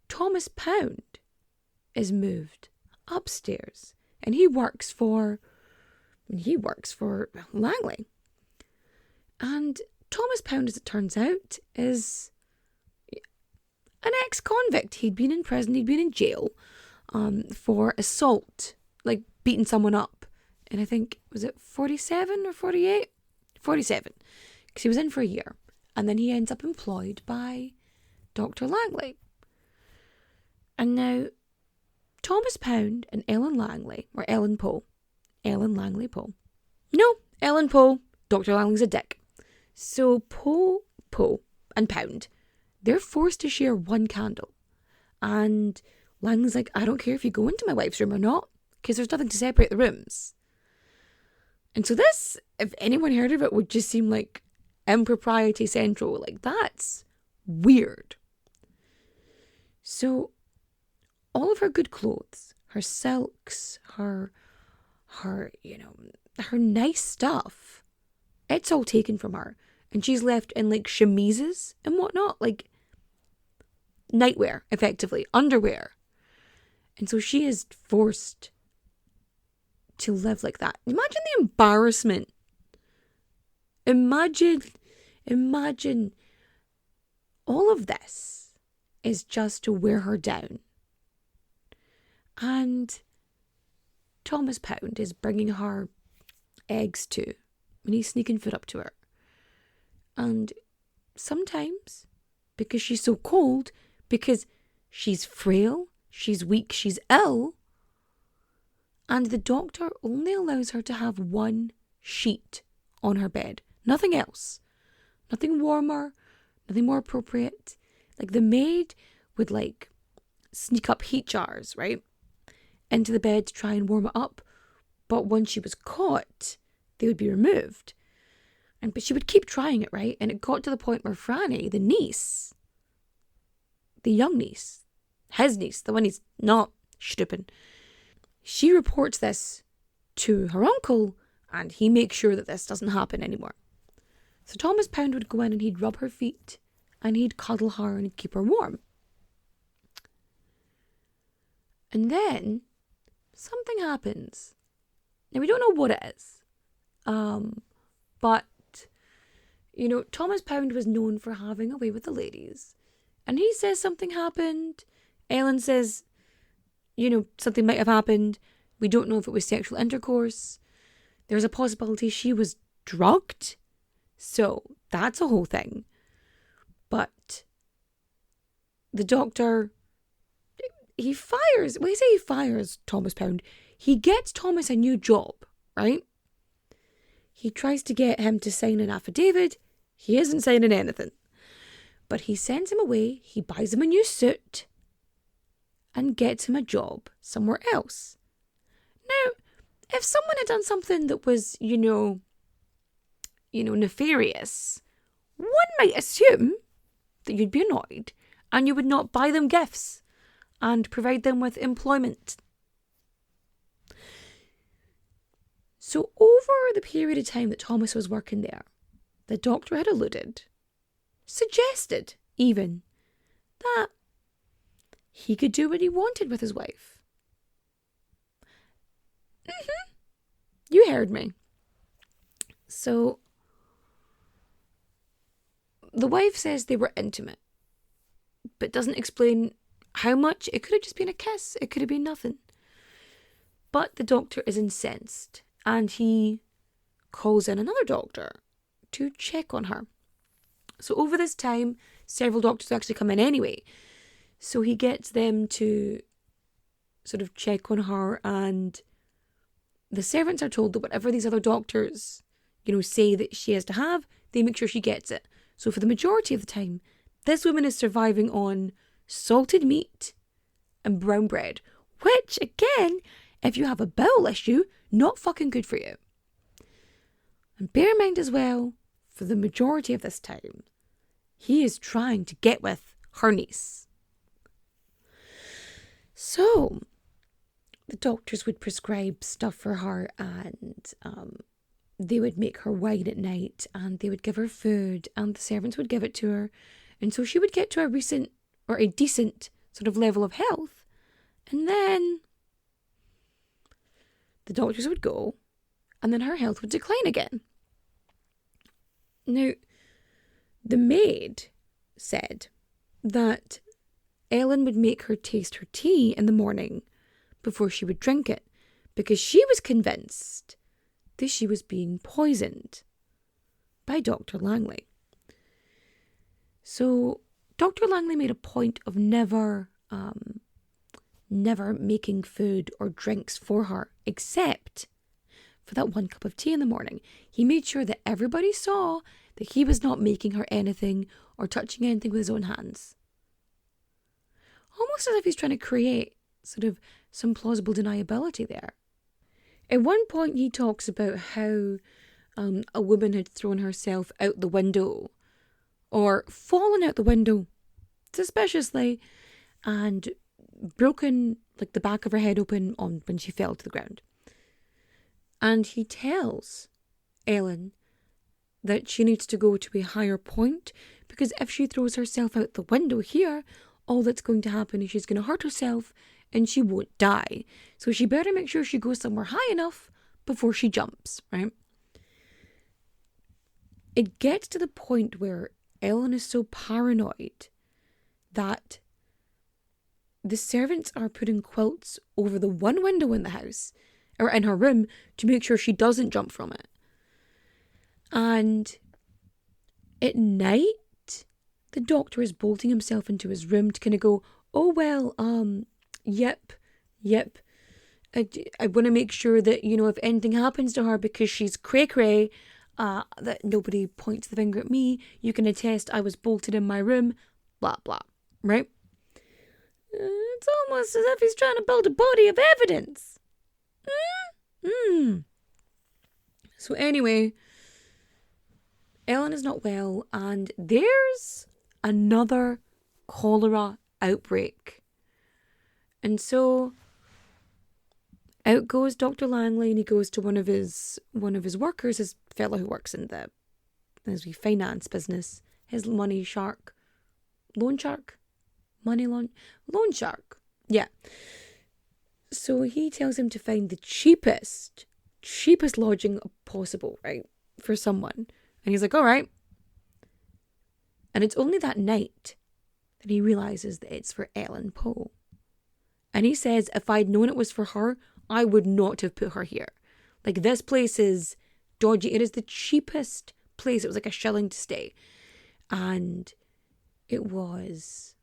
Thomas Pound is moved upstairs. And he works for Langley. And Thomas Pound, as it turns out, is an ex-convict. He'd been in prison, he'd been in jail for assault, like beating someone up. And I think, was it 47 or 48? 47. Because he was in for a year. And then he ends up employed by Dr. Langley. And now, Thomas Pound and Ellen Langley, or Ellen Langley Poe. No, Ellen Poe, Dr. Langley's a dick. So Poe, and Pound, they're forced to share one candle. And Langley's like, I don't care if you go into my wife's room or not, because there's nothing to separate the rooms. And so this, if anyone heard of it, would just seem like impropriety central. Like, that's weird. So all of her good clothes, her silks, her nice stuff, it's all taken from her. And she's left in like chemises and whatnot, like nightwear, effectively, underwear. And so she is forced to live like that. Imagine the embarrassment. Imagine all of this is just to wear her down. And Thomas Pound is bringing her eggs too, and he's sneaking food up to her. And sometimes, because she's so cold, because she's frail, she's weak, she's ill, and the doctor only allows her to have one sheet on her bed. Nothing else. Nothing warmer, nothing more appropriate. Like, the maid would like sneak up heat jars, right, into the bed to try and warm it up. But once she was caught, they would be removed. But she would keep trying it, right? And it got to the point where Franny, the niece, the young niece, his niece, the one he's not stupid, she reports this to her uncle, and he makes sure that this doesn't happen anymore. So Thomas Pound would go in and he'd rub her feet, and he'd cuddle her and he'd keep her warm. And then something happens. Now, we don't know what it is. But, Thomas Pound was known for having a way with the ladies. And he says something happened. Ellen says, something might have happened. We don't know if it was sexual intercourse. There's a possibility she was drugged. So, that's a whole thing. But the doctor, he fires Thomas Pound. He gets Thomas a new job, right? He tries to get him to sign an affidavit. He isn't signing anything. But he sends him away. He buys him a new suit and gets him a job somewhere else. Now, if someone had done something that was, nefarious, one might assume that you'd be annoyed and you would not buy them gifts and provide them with employment. So over the period of time that Thomas was working there, the doctor had suggested even, that he could do what he wanted with his wife. You heard me. So the wife says they were intimate, but doesn't explain how much. It could have just been a kiss. It could have been nothing. But the doctor is incensed, and he calls in another doctor to check on her. So over this time, several doctors actually come in anyway. So he gets them to sort of check on her, and the servants are told that whatever these other doctors, say that she has to have, they make sure she gets it. So for the majority of the time, this woman is surviving on salted meat and brown bread, which, again, if you have a bowel issue, not fucking good for you. And bear in mind as well, for the majority of this time, he is trying to get with her niece. So, the doctors would prescribe stuff for her, and they would make her wine at night, and they would give her food, and the servants would give it to her. And so she would get to a decent sort of level of health. And then the doctors would go, and then her health would decline again. Now, the maid said that Ellen would make her taste her tea in the morning before she would drink it, because she was convinced that she was being poisoned by Dr. Langley. So Dr. Langley made a point of never making food or drinks for her, except for that one cup of tea in the morning. He made sure that everybody saw that he was not making her anything or touching anything with his own hands. Almost as if he's trying to create sort of some plausible deniability there. At one point he talks about how a woman had thrown herself out the window, or fallen out the window suspiciously, and broken the back of her head open when she fell to the ground. And he tells Ellen that she needs to go to a higher point, because if she throws herself out the window here, all that's going to happen is she's going to hurt herself and she won't die. So she better make sure she goes somewhere high enough before she jumps, right? It gets to the point where Ellen is so paranoid that the servants are putting quilts over the one window in the house, or in her room, to make sure she doesn't jump from it. And at night, the doctor is bolting himself into his room to kind of go, oh, well, yep. I want to make sure that, if anything happens to her because she's cray-cray, that nobody points the finger at me. You can attest I was bolted in my room, blah, blah, right? It's almost as if he's trying to build a body of evidence. So anyway, Ellen is not well, and there's another cholera outbreak. And so out goes Dr. Langley, and he goes to one of his workers, his fellow who works in the finance business, his loan shark. Yeah. So he tells him to find the cheapest lodging possible, right, for someone. And he's like, all right. And it's only that night that he realises that it's for Ellen Poe. And he says, if I'd known it was for her, I would not have put her here. This place is dodgy. It is the cheapest place. It was like $1 to stay. And it was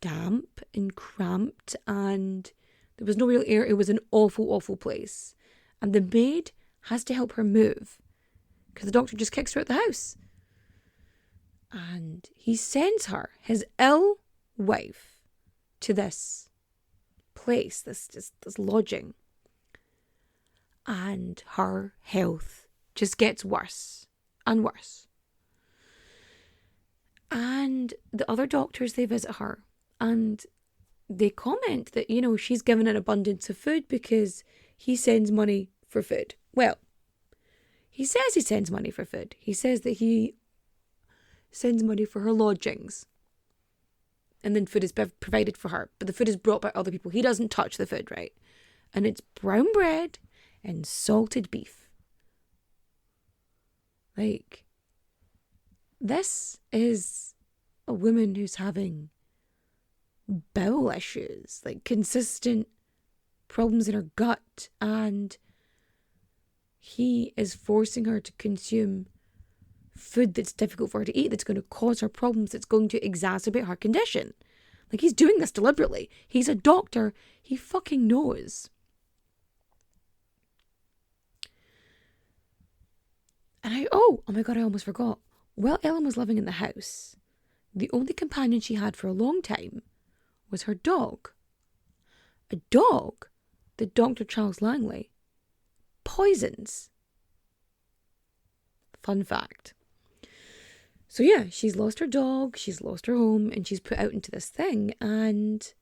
damp and cramped, and there was no real air. It was an awful, awful place. And the maid has to help her move, because the doctor just kicks her out the house. And he sends her, his ill wife, to this place, this lodging. And her health just gets worse and worse. And the other doctors, they visit her, and they comment that, she's given an abundance of food because he sends money for food. Well, he says he sends money for food. He says that he sends money for her lodgings. And then food is provided for her. But the food is brought by other people. He doesn't touch the food, right? And it's brown bread and salted beef. This is a woman who's having bowel issues, consistent problems in her gut, and he is forcing her to consume food that's difficult for her to eat, that's going to cause her problems, that's going to exacerbate her condition. Like, he's doing this deliberately. He's a doctor. He fucking knows. And oh my God, I almost forgot. While Ellen was living in the house, the only companion she had for a long time was her dog. A dog that Dr. Charles Langley poisons. Fun fact. So yeah, she's lost her dog, she's lost her home, and she's put out into this thing, and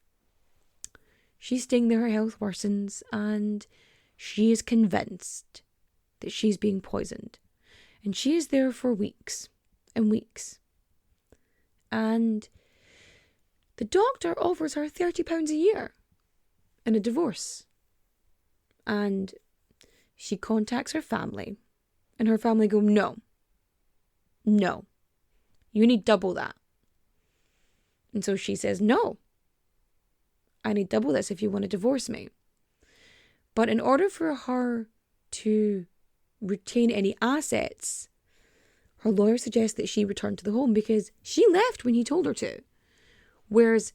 she's staying there, her health worsens, and she is convinced that she's being poisoned. And she is there for weeks and weeks. And the doctor offers her £30 a year in a divorce. And she contacts her family. And her family go, no, you need double that. And so she says, no, I need double this if you want to divorce me. But in order for her to retain any assets, her lawyer suggests that she return to the home because she left when he told her to. Whereas,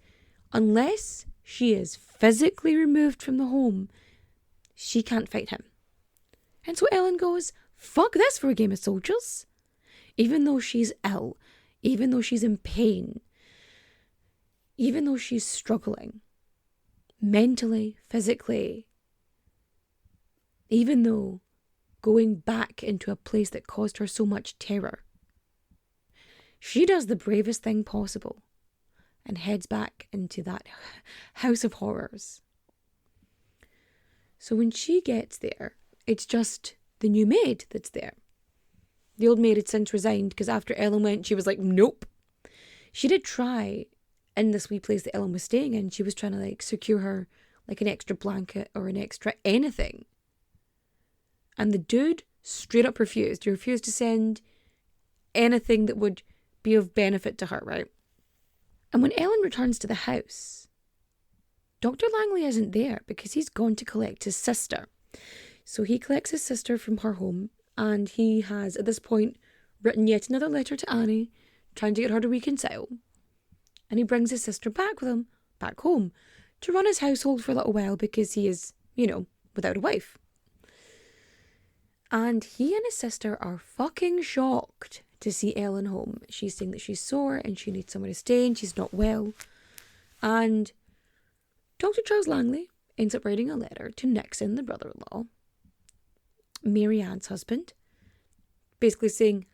unless she is physically removed from the home, she can't fight him. And so Ellen goes, fuck this for a game of soldiers. Even though she's ill, even though she's in pain, even though she's struggling, mentally, physically, even though going back into a place that caused her so much terror, she does the bravest thing possible and heads back into that house of horrors. So when she gets there, it's just the new maid that's there. The old maid had since resigned because after Ellen went, she was like, nope. She did try in this wee place that Ellen was staying in. She was trying to secure her an extra blanket or an extra anything. And the dude straight up refused. He refused to send anything that would be of benefit to her, right? And when Ellen returns to the house, Dr. Langley isn't there because he's gone to collect his sister. So he collects his sister from her home, and he has, at this point, written yet another letter to Annie, trying to get her to reconcile. And he brings his sister back with him, back home, to run his household for a little while because he is, without a wife. And he and his sister are fucking shocked to see Ellen home. She's saying that she's sore and she needs somewhere to stay and she's not well. And Dr. Charles Langley ends up writing a letter to Nixon, the brother-in-law, Mary Ann's husband, basically saying,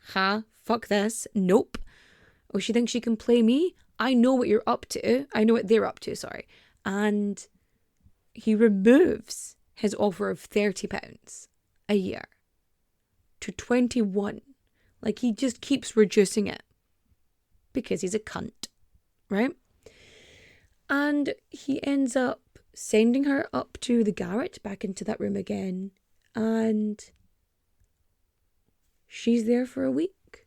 fuck this, nope. Oh, she thinks she can play me? I know what you're up to. I know what they're up to, sorry. And he removes his offer of £30 a year to 21. He just keeps reducing it because he's a cunt, right? And he ends up sending her up to the garret, back into that room again, and she's there for a week,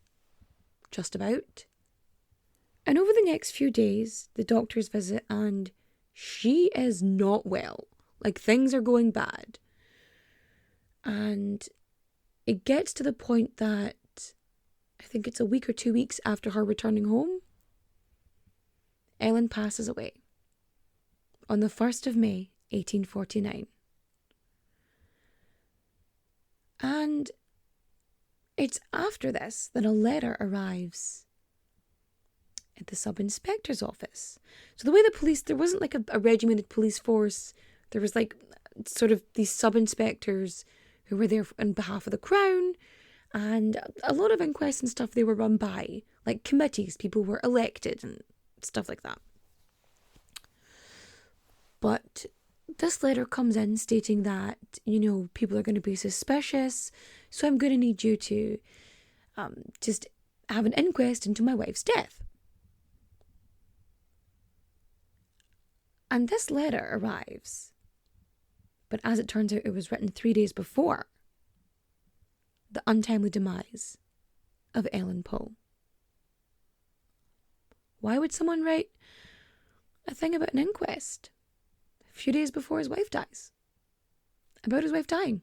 just about. And over the next few days, the doctors visit and she is not well. Things are going bad. And it gets to the point that I think it's a week or 2 weeks after her returning home, Ellen passes away on the 1st of May, 1849. And it's after this that a letter arrives at the sub-inspector's office. So the way the police, there wasn't a regimented police force. There was sort of these sub-inspectors who were there on behalf of the Crown. And a lot of inquests and stuff they were run by, committees, people were elected and stuff like that. But this letter comes in stating that, people are going to be suspicious, so I'm going to need you to just have an inquest into my wife's death. And this letter arrives, but as it turns out, it was written 3 days before the untimely demise of Ellen Poe. Why would someone write a thing about an inquest a few days before his wife dies? About his wife dying?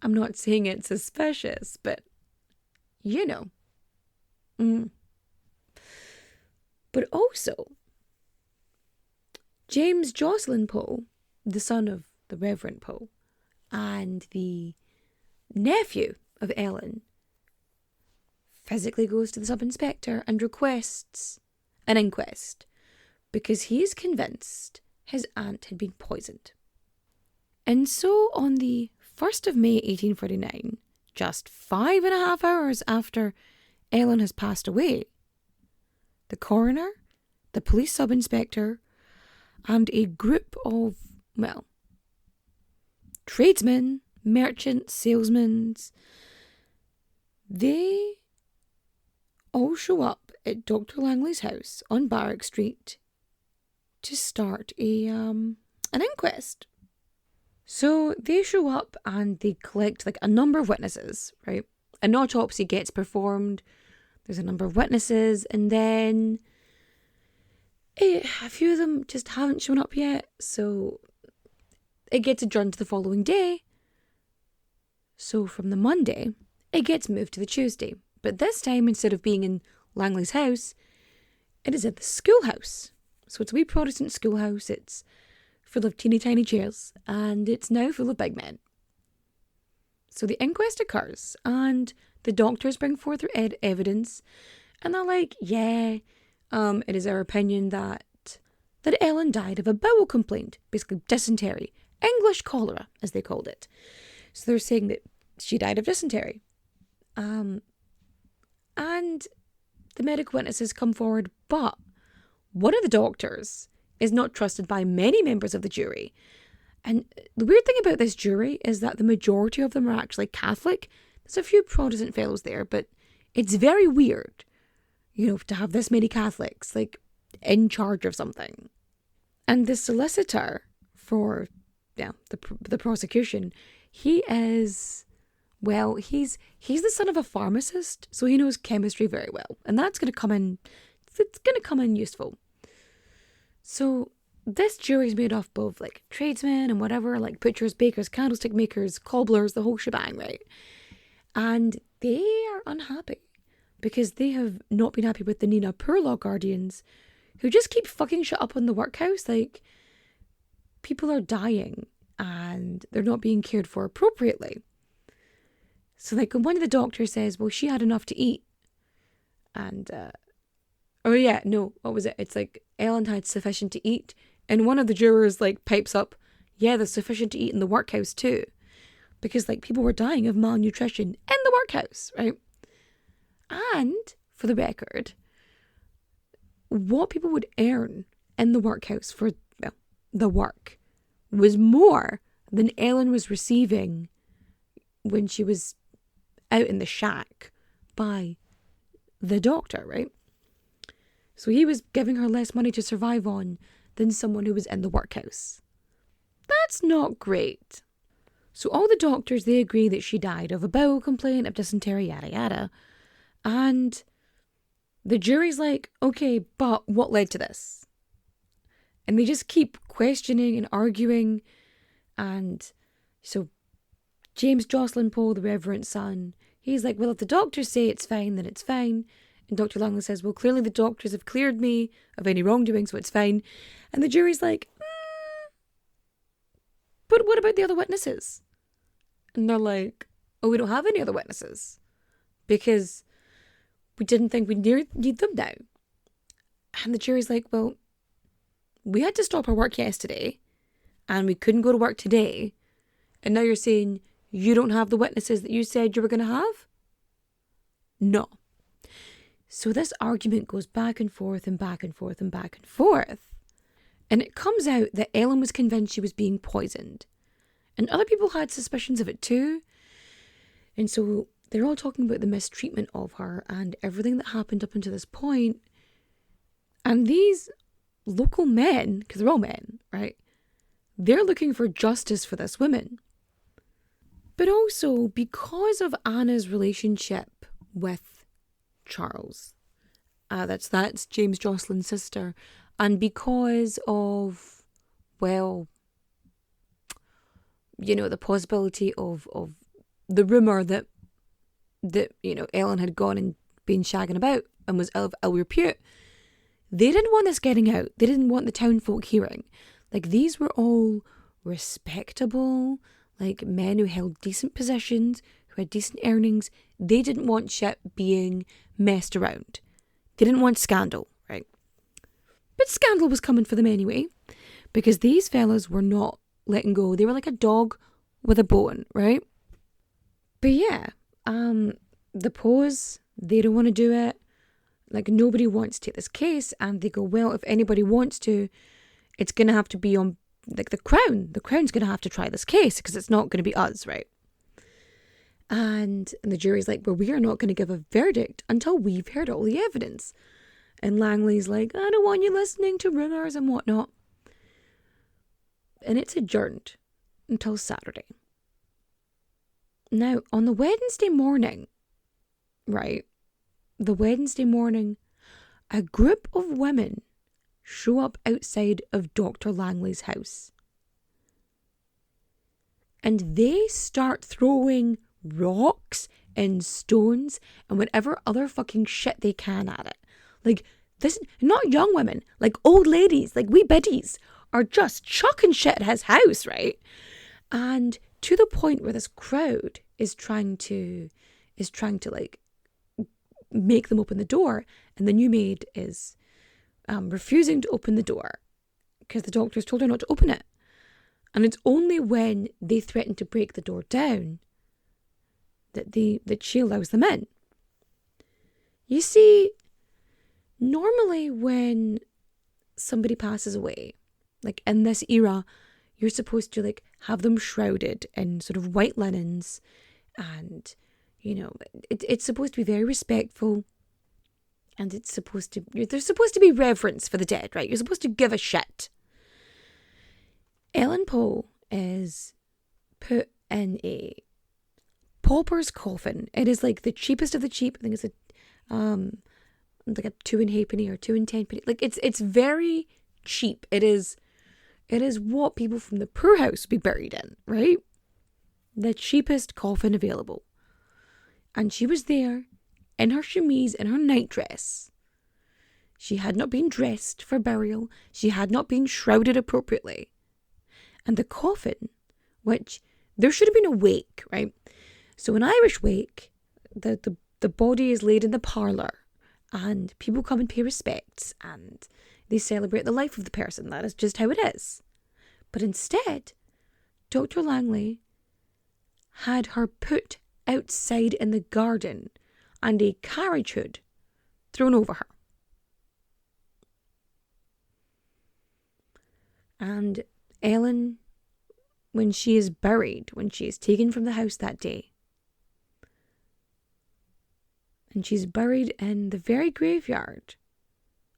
I'm not saying it's suspicious, but But also, James Jocelyn Poe, the son of the Reverend Poe, and the nephew of Ellen, physically goes to the sub-inspector and requests an inquest because he is convinced his aunt had been poisoned. And so on the 1st of May 1849, just 5.5 hours after Ellen has passed away, the coroner, the police sub-inspector, and a group of, well, tradesmen, merchants, salesmen, they all show up at Dr. Langley's house on Barrack Street to start an inquest. So they show up and they collect like a number of witnesses, right? An autopsy gets performed. There's a number of witnesses, and then a few of them just haven't shown up yet, so it gets adjourned to the following day. So from the Monday, it gets moved to the Tuesday. But this time, instead of being in Langley's house, it is at the schoolhouse. So it's a wee Protestant schoolhouse. It's full of teeny tiny chairs, and it's now full of big men. So the inquest occurs, and the doctors bring forth their evidence, and they're like, yeah, it is our opinion that Ellen died of a bowel complaint, basically dysentery, English cholera, as they called it. So they're saying that she died of dysentery. And the medical witnesses come forward, but one of the doctors is not trusted by many members of the jury. And the weird thing about this jury is that the majority of them are actually Catholic. There's a few Protestant fellows there, but it's very weird, to have this many Catholics, like, in charge of something. And the solicitor for, the prosecution, he is, well, he's the son of a pharmacist, so he knows chemistry very well. And that's going to come in, it's going to come in useful. So this jury is made up of like tradesmen and whatever, like butchers, bakers, candlestick makers, cobblers, the whole shebang, right? And they are unhappy because they have not been happy with the Nina Poor Law guardians who just keep fucking shit up on the workhouse. Like, people are dying and they're not being cared for appropriately. So like when one of the doctors says, well, she had enough to eat. And, what was it? It's like Ellen had sufficient to eat. And one of the jurors like pipes up, yeah, there's sufficient to eat in the workhouse too. Because like people were dying of malnutrition in the workhouse, right? And for the record, what people would earn in the workhouse for the work was more than Ellen was receiving when she was out in the shack by the doctor, right? So he was giving her less money to survive on than someone who was in the workhouse. That's not great. So all the doctors, they agree that she died of a bowel complaint, of dysentery, yada yada. And the jury's like, okay, but what led to this? And they just keep questioning and arguing. And so James Jocelyn Poe, the Reverend son, he's like, well, if the doctors say it's fine, then it's fine. And Dr. Langley says, well, clearly the doctors have cleared me of any wrongdoing, so it's fine. And the jury's like, but what about the other witnesses? And they're like, oh, we don't have any other witnesses because we didn't think we need them now. And the jury's like, well, we had to stop our work yesterday and we couldn't go to work today. And now you're saying you don't have the witnesses that you said you were going to have? No. So this argument goes back and forth and back and forth and back and forth. And it comes out that Ellen was convinced she was being poisoned. And other people had suspicions of it too. And so they're all talking about the mistreatment of her and everything that happened up until this point. And these local men, because they're all men, right? They're looking for justice for this woman. But also because of Anna's relationship with Charles. That's James Jocelyn's sister. And because of, well, the possibility of the rumour that Ellen had gone and been shagging about and was of ill repute, they didn't want this getting out. They didn't want the townfolk hearing. Like, these were all respectable, like, men who held decent positions, who had decent earnings. They didn't want shit being messed around. They didn't want scandal, right? But scandal was coming for them anyway, because these fellas were not letting go. They were like a dog with a bone, right? But yeah, the pose, they don't want to do it. Like, nobody wants to take this case, and they go, well, if anybody wants to, it's going to have to be on, like, the Crown. The Crown's going to have to try this case, because it's not going to be us, right? And the jury's like, well, we are not going to give a verdict until we've heard all the evidence. And Langley's like, I don't want you listening to rumours and whatnot. And it's adjourned until Saturday. Now, on the Wednesday morning, right, the Wednesday morning, a group of women show up outside of Dr. Langley's house. And they start throwing rocks and stones and whatever other fucking shit they can at it. Like, this, not young women, like old ladies, like wee biddies, are just chucking shit at his house, right? And to the point where this crowd is trying to like make them open the door, and the new maid is refusing to open the door because the doctors told her not to open it. And it's only when they threaten to break the door down that she allows them in. You see, normally when somebody passes away, like in this era, you're supposed to like have them shrouded in sort of white linens, and you know, it's supposed to be very respectful, and there's supposed to be reverence for the dead, right? You're supposed to give a shit. Ellen Poe is put in a pauper's coffin. It is like the cheapest of the cheap. I think it's like a 2 and halfpenny or 2 and 10 penny. Like it's very cheap. It is what people from the poorhouse would be buried in, right? The cheapest coffin available. And she was there in her chemise and her nightdress. She had not been dressed for burial. She had not been shrouded appropriately. And the coffin, which there should have been a wake, right? So an Irish wake, the body is laid in the parlour, and people come and pay respects, and they celebrate the life of the person. That is just how it is. But instead, Dr. Langley had her put outside in the garden and a carriage hood thrown over her. And Ellen, when she is buried, when she is taken from the house that day, and she's buried in the very graveyard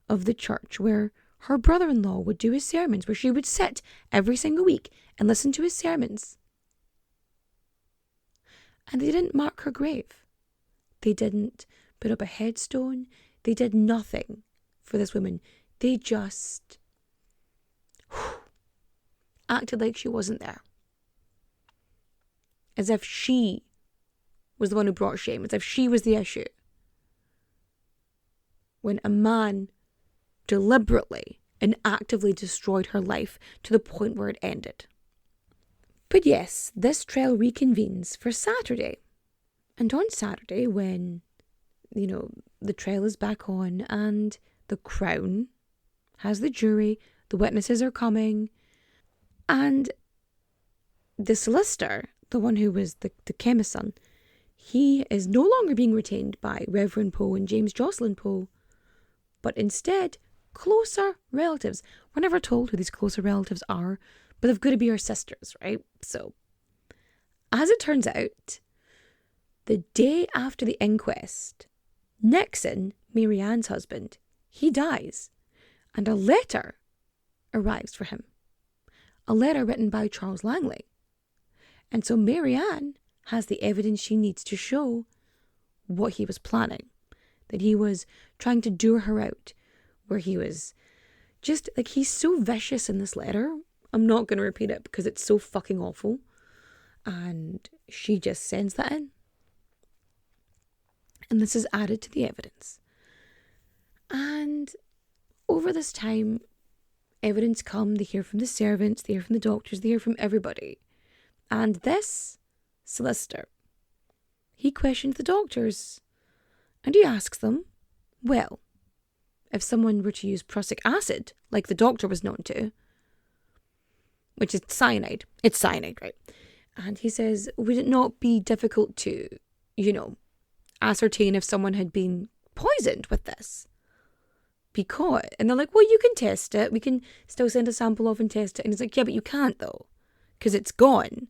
of the church where her brother-in-law would do his sermons, where she would sit every single week and listen to his sermons. And they didn't mark her grave. They didn't put up a headstone. They did nothing for this woman. They just acted like she wasn't there. As if she was the one who brought shame. As if she was the issue. When a man deliberately and actively destroyed her life to the point where it ended. But yes, this trial reconvenes for Saturday. And on Saturday, when, you know, the trial is back on and the Crown has the jury, the witnesses are coming, and the solicitor, the one who was the chemist's son, he is no longer being retained by Reverend Poe and James Jocelyn Poe, but instead closer relatives. We're never told who these closer relatives are, but they've got to be her sisters, right? So, as it turns out, the day after the inquest, Nixon, Mary Ann's husband, he dies, and a letter arrives for him. A letter written by Charles Langley. And so Mary Ann has the evidence she needs to show what he was planning. That he was trying to do her out. Where he was just, like, he's so vicious in this letter. I'm not going to repeat it because it's so fucking awful. And she just sends that in. And this is added to the evidence. And over this time, evidence come, they hear from the servants, they hear from the doctors, they hear from everybody. And this solicitor, he questions the doctors. And he asks them, well, if someone were to use prussic acid, like the doctor was known to, which is cyanide. It's cyanide, right? And he says, would it not be difficult to, ascertain if someone had been poisoned with this? Because, and they're like, well, you can test it. We can still send a sample off and test it. And he's like, yeah, but you can't though, because it's gone.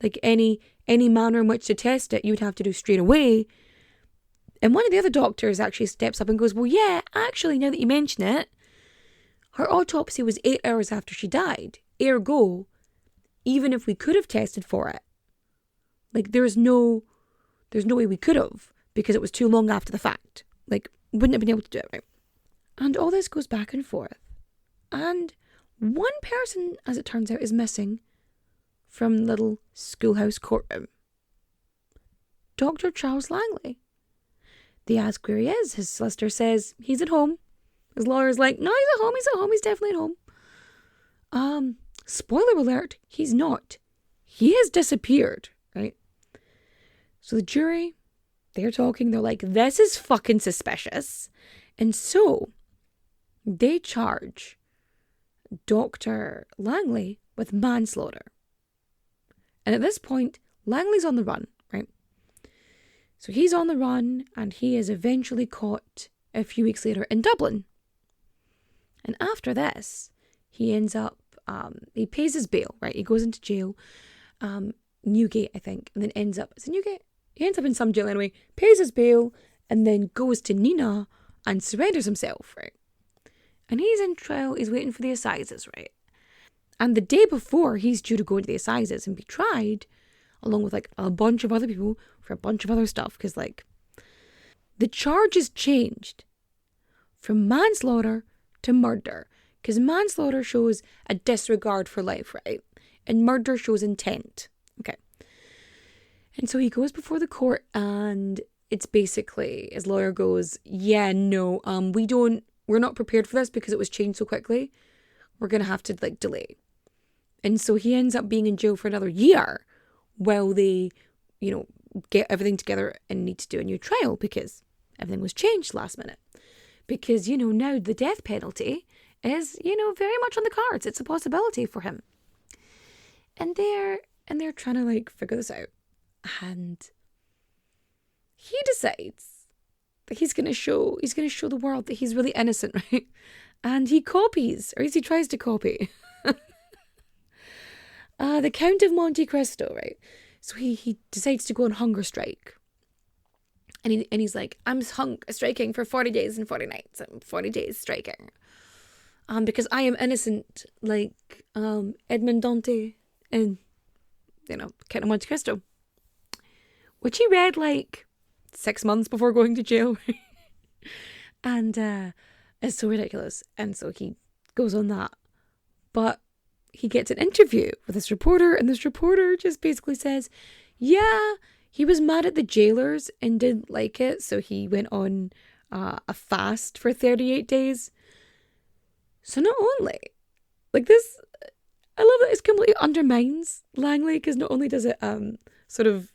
Like any manner in which to test it, you would have to do straight away. And one of the other doctors actually steps up and goes, well, yeah, actually, now that you mention it, her autopsy was 8 hours after she died. Ergo, even if we could have tested for it, like there's no way we could have, because it was too long after the fact. Like, wouldn't have been able to do it, right? And all this goes back and forth. And one person, as it turns out, is missing from the little schoolhouse courtroom. Dr. Charles Langley. They ask where he is. His solicitor says he's at home. His lawyer's like, no, he's at home, he's definitely at home. Spoiler alert, he's not. He has disappeared, right? So the jury, they're talking, they're like, this is fucking suspicious. And so they charge Dr. Langley with manslaughter. And at this point, Langley's on the run, right? So he's on the run, and he is eventually caught a few weeks later in Dublin. And after this, he ends up, he pays his bail, right? He goes into jail, Newgate, I think, and then ends up, is it Newgate? He ends up in some jail anyway, pays his bail, and then goes to Nina and surrenders himself, right? And he's in trial, he's waiting for the assizes, right? And the day before he's due to go into the assizes and be tried, along with like a bunch of other people for a bunch of other stuff, because like the charge is changed from manslaughter to murder, because manslaughter shows a disregard for life, right? And murder shows intent. Okay. And so he goes before the court, and it's basically, his lawyer goes, yeah, no, we're not prepared for this because it was changed so quickly. We're going to have to like delay. And so he ends up being in jail for another year while they, get everything together and need to do a new trial, because everything was changed last minute. Because, now the death penalty is, very much on the cards. It's a possibility for him. And they're trying to like figure this out. And he decides that he's going to show the world that he's really innocent, right? And he copies, or at least he tries to copy, the Count of Monte Cristo, right? So he decides to go on hunger strike. And he's like, I'm striking for 40 days and 40 nights. I'm 40 days striking. Because I am innocent, like Edmond Dante in, Count of Monte Cristo. Which he read like 6 months before going to jail. And it's so ridiculous. And so he goes on that. But he gets an interview with this reporter, and this reporter just basically says, yeah, he was mad at the jailers and didn't like it, so he went on a fast for 38 days. So not only, like this, I love that it completely undermines Langley, because not only does it sort of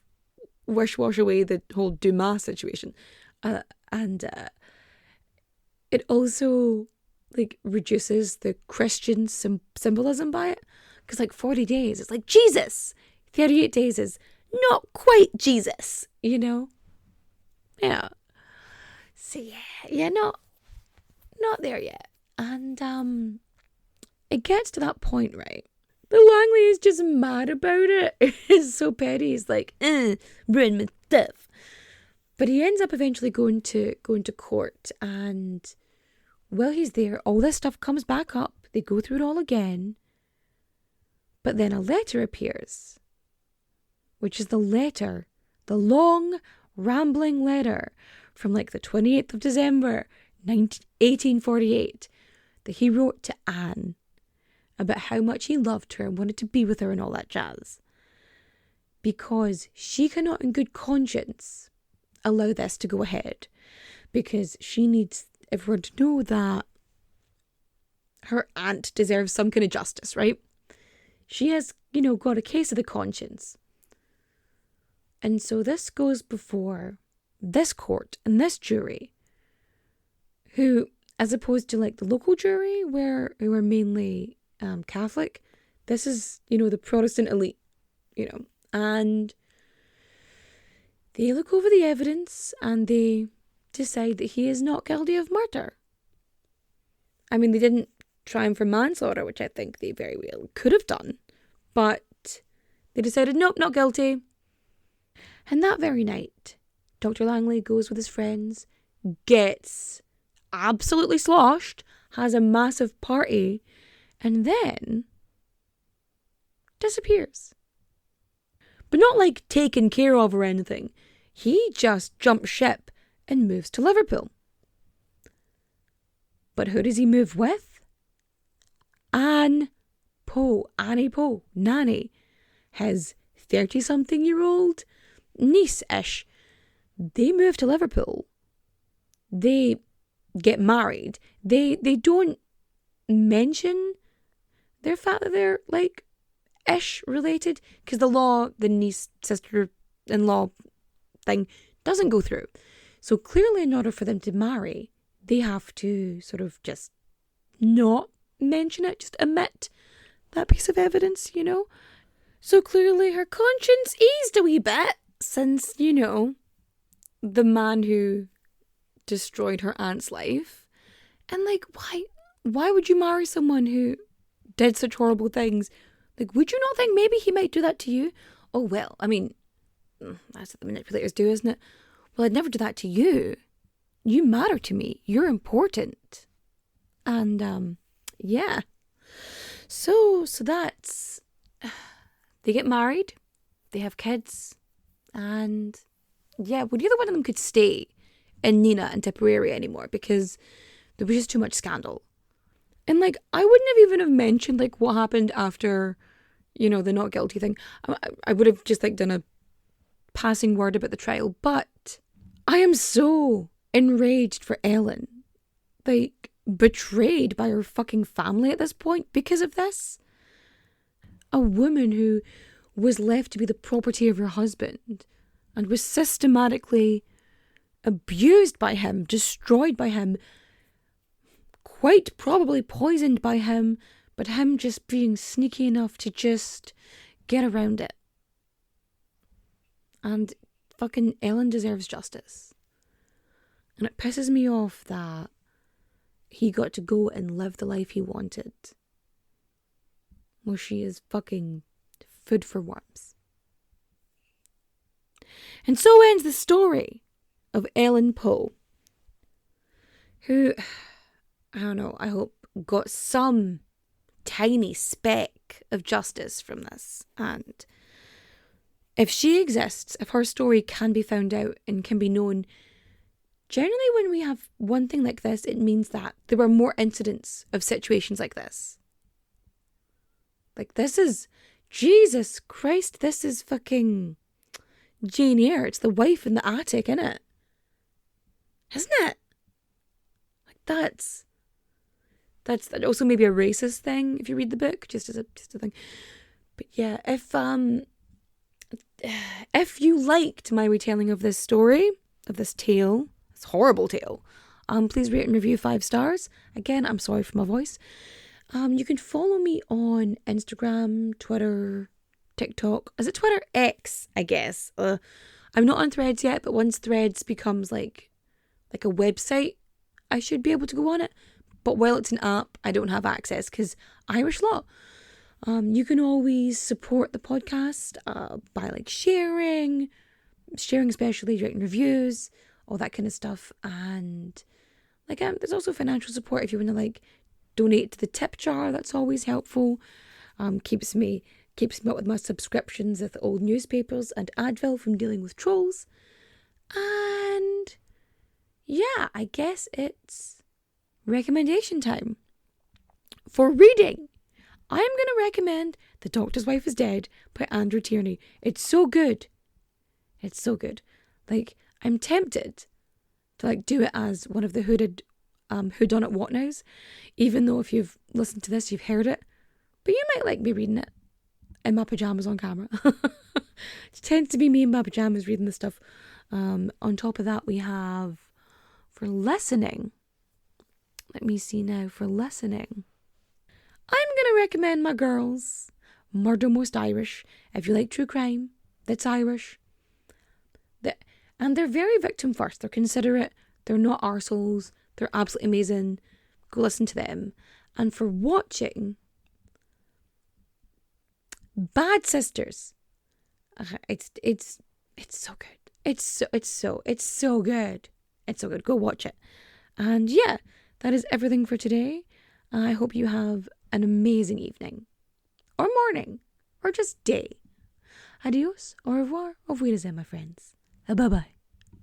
wash away the whole demise situation, and it also like reduces the Christian symbolism by it, because like 40 days, it's like Jesus. 38 days is not quite Jesus, Yeah. So yeah, not there yet. And it gets to that point, right? The Langley is just mad about it. It's so petty. He's like, ruin my stuff. But he ends up eventually going to court, and while he's there, all this stuff comes back up. They go through it all again. But then a letter appears, which is the long, rambling letter from like the 28th of December, 1848, that he wrote to Anne about how much he loved her and wanted to be with her and all that jazz. Because she cannot in good conscience allow this to go ahead. Because she needs everyone to know that her aunt deserves some kind of justice, right? She has, got a case of the conscience. And so this goes before this court and this jury, who, as opposed to like the local jury, who are mainly Catholic, this is, the Protestant elite, and they look over the evidence and they decide that he is not guilty of murder. I mean, they didn't try him for manslaughter, which I think they very well could have done, but they decided, nope, not guilty. And that very night, Dr. Langley goes with his friends, gets absolutely sloshed, has a massive party, and then disappears. But not like taken care of or anything. He just jumps ship and moves to Liverpool. But who does he move with? Annie Poe, Nanny, his 30-something-year-old niece-ish. They move to Liverpool. They get married. They don't mention their fact that they're like ish related, because the niece sister-in-law thing doesn't go through. So clearly, in order for them to marry, they have to sort of just not mention it, just omit that piece of evidence, So clearly her conscience eased a wee bit since, the man who destroyed her aunt's life. And like, why would you marry someone who did such horrible things? Like, would you not think maybe he might do that to you? Oh, well, I mean, that's what the manipulators do, isn't it? Well, I'd never do that to you. You matter to me. You're important. And, yeah. So that's... They get married. They have kids. And, yeah, well, neither one of them could stay in Nina and Tipperary anymore because there was just too much scandal. And, like, I wouldn't have even have mentioned, like, what happened after, the not guilty thing. I would have just, like, done a passing word about the trial. But I am so enraged for Ellen. Like, betrayed by her fucking family at this point because of this. A woman who was left to be the property of her husband and was systematically abused by him, destroyed by him, quite probably poisoned by him, but him just being sneaky enough to just get around it. And fucking Ellen deserves justice. And it pisses me off that he got to go and live the life he wanted. Well, she is fucking food for worms. And so ends the story of Ellen Poe, who, I don't know, I hope got some tiny speck of justice from this. And if she exists, if her story can be found out and can be known, generally when we have one thing like this, it means that there were more incidents of situations like this. Like, this is, Jesus Christ, this is fucking Jane Eyre. It's the wife in the attic, innit? Isn't it? Like, that's also maybe a racist thing if you read the book, just a thing. But yeah, if you liked my retelling of this story, of this tale, this horrible tale, please rate and review 5 stars. Again, I'm sorry for my voice. You can follow me on Instagram, Twitter, TikTok. Is it Twitter? X, I guess. I'm not on Threads yet, but once Threads becomes like a website, I should be able to go on it. But while it's an app, I don't have access because Irish law. You can always support the podcast by like sharing especially, writing reviews, all that kind of stuff. And like there's also financial support if you want to like donate to the tip jar. That's always helpful. Keeps me up with my subscriptions with old newspapers and Advil from dealing with trolls. And yeah, I guess it's recommendation time. For reading, I'm going to recommend The Doctor's Wife is Dead by Andrew Tierney. It's so good. It's so good. Like, I'm tempted to like do it as one of the hooded Who Done It What Nows, even though if you've listened to this, you've heard it, but you might like me reading it in my pajamas on camera. It tends to be me in my pajamas reading the stuff. On top of that, we have, for listening, let me see now, for listening, I'm going to recommend my girls, Murder Most Irish, if you like true crime, that's Irish. And they're very victim first. They're considerate. They're not arseholes. They're absolutely amazing. Go listen to them. And for watching, Bad Sisters. It's so good. It's so good. It's so good. Go watch it. And yeah, that is everything for today. I hope you have an amazing evening, or morning, or just day. Adios, au revoir, auf Wiedersehen, my friends. Bye-bye.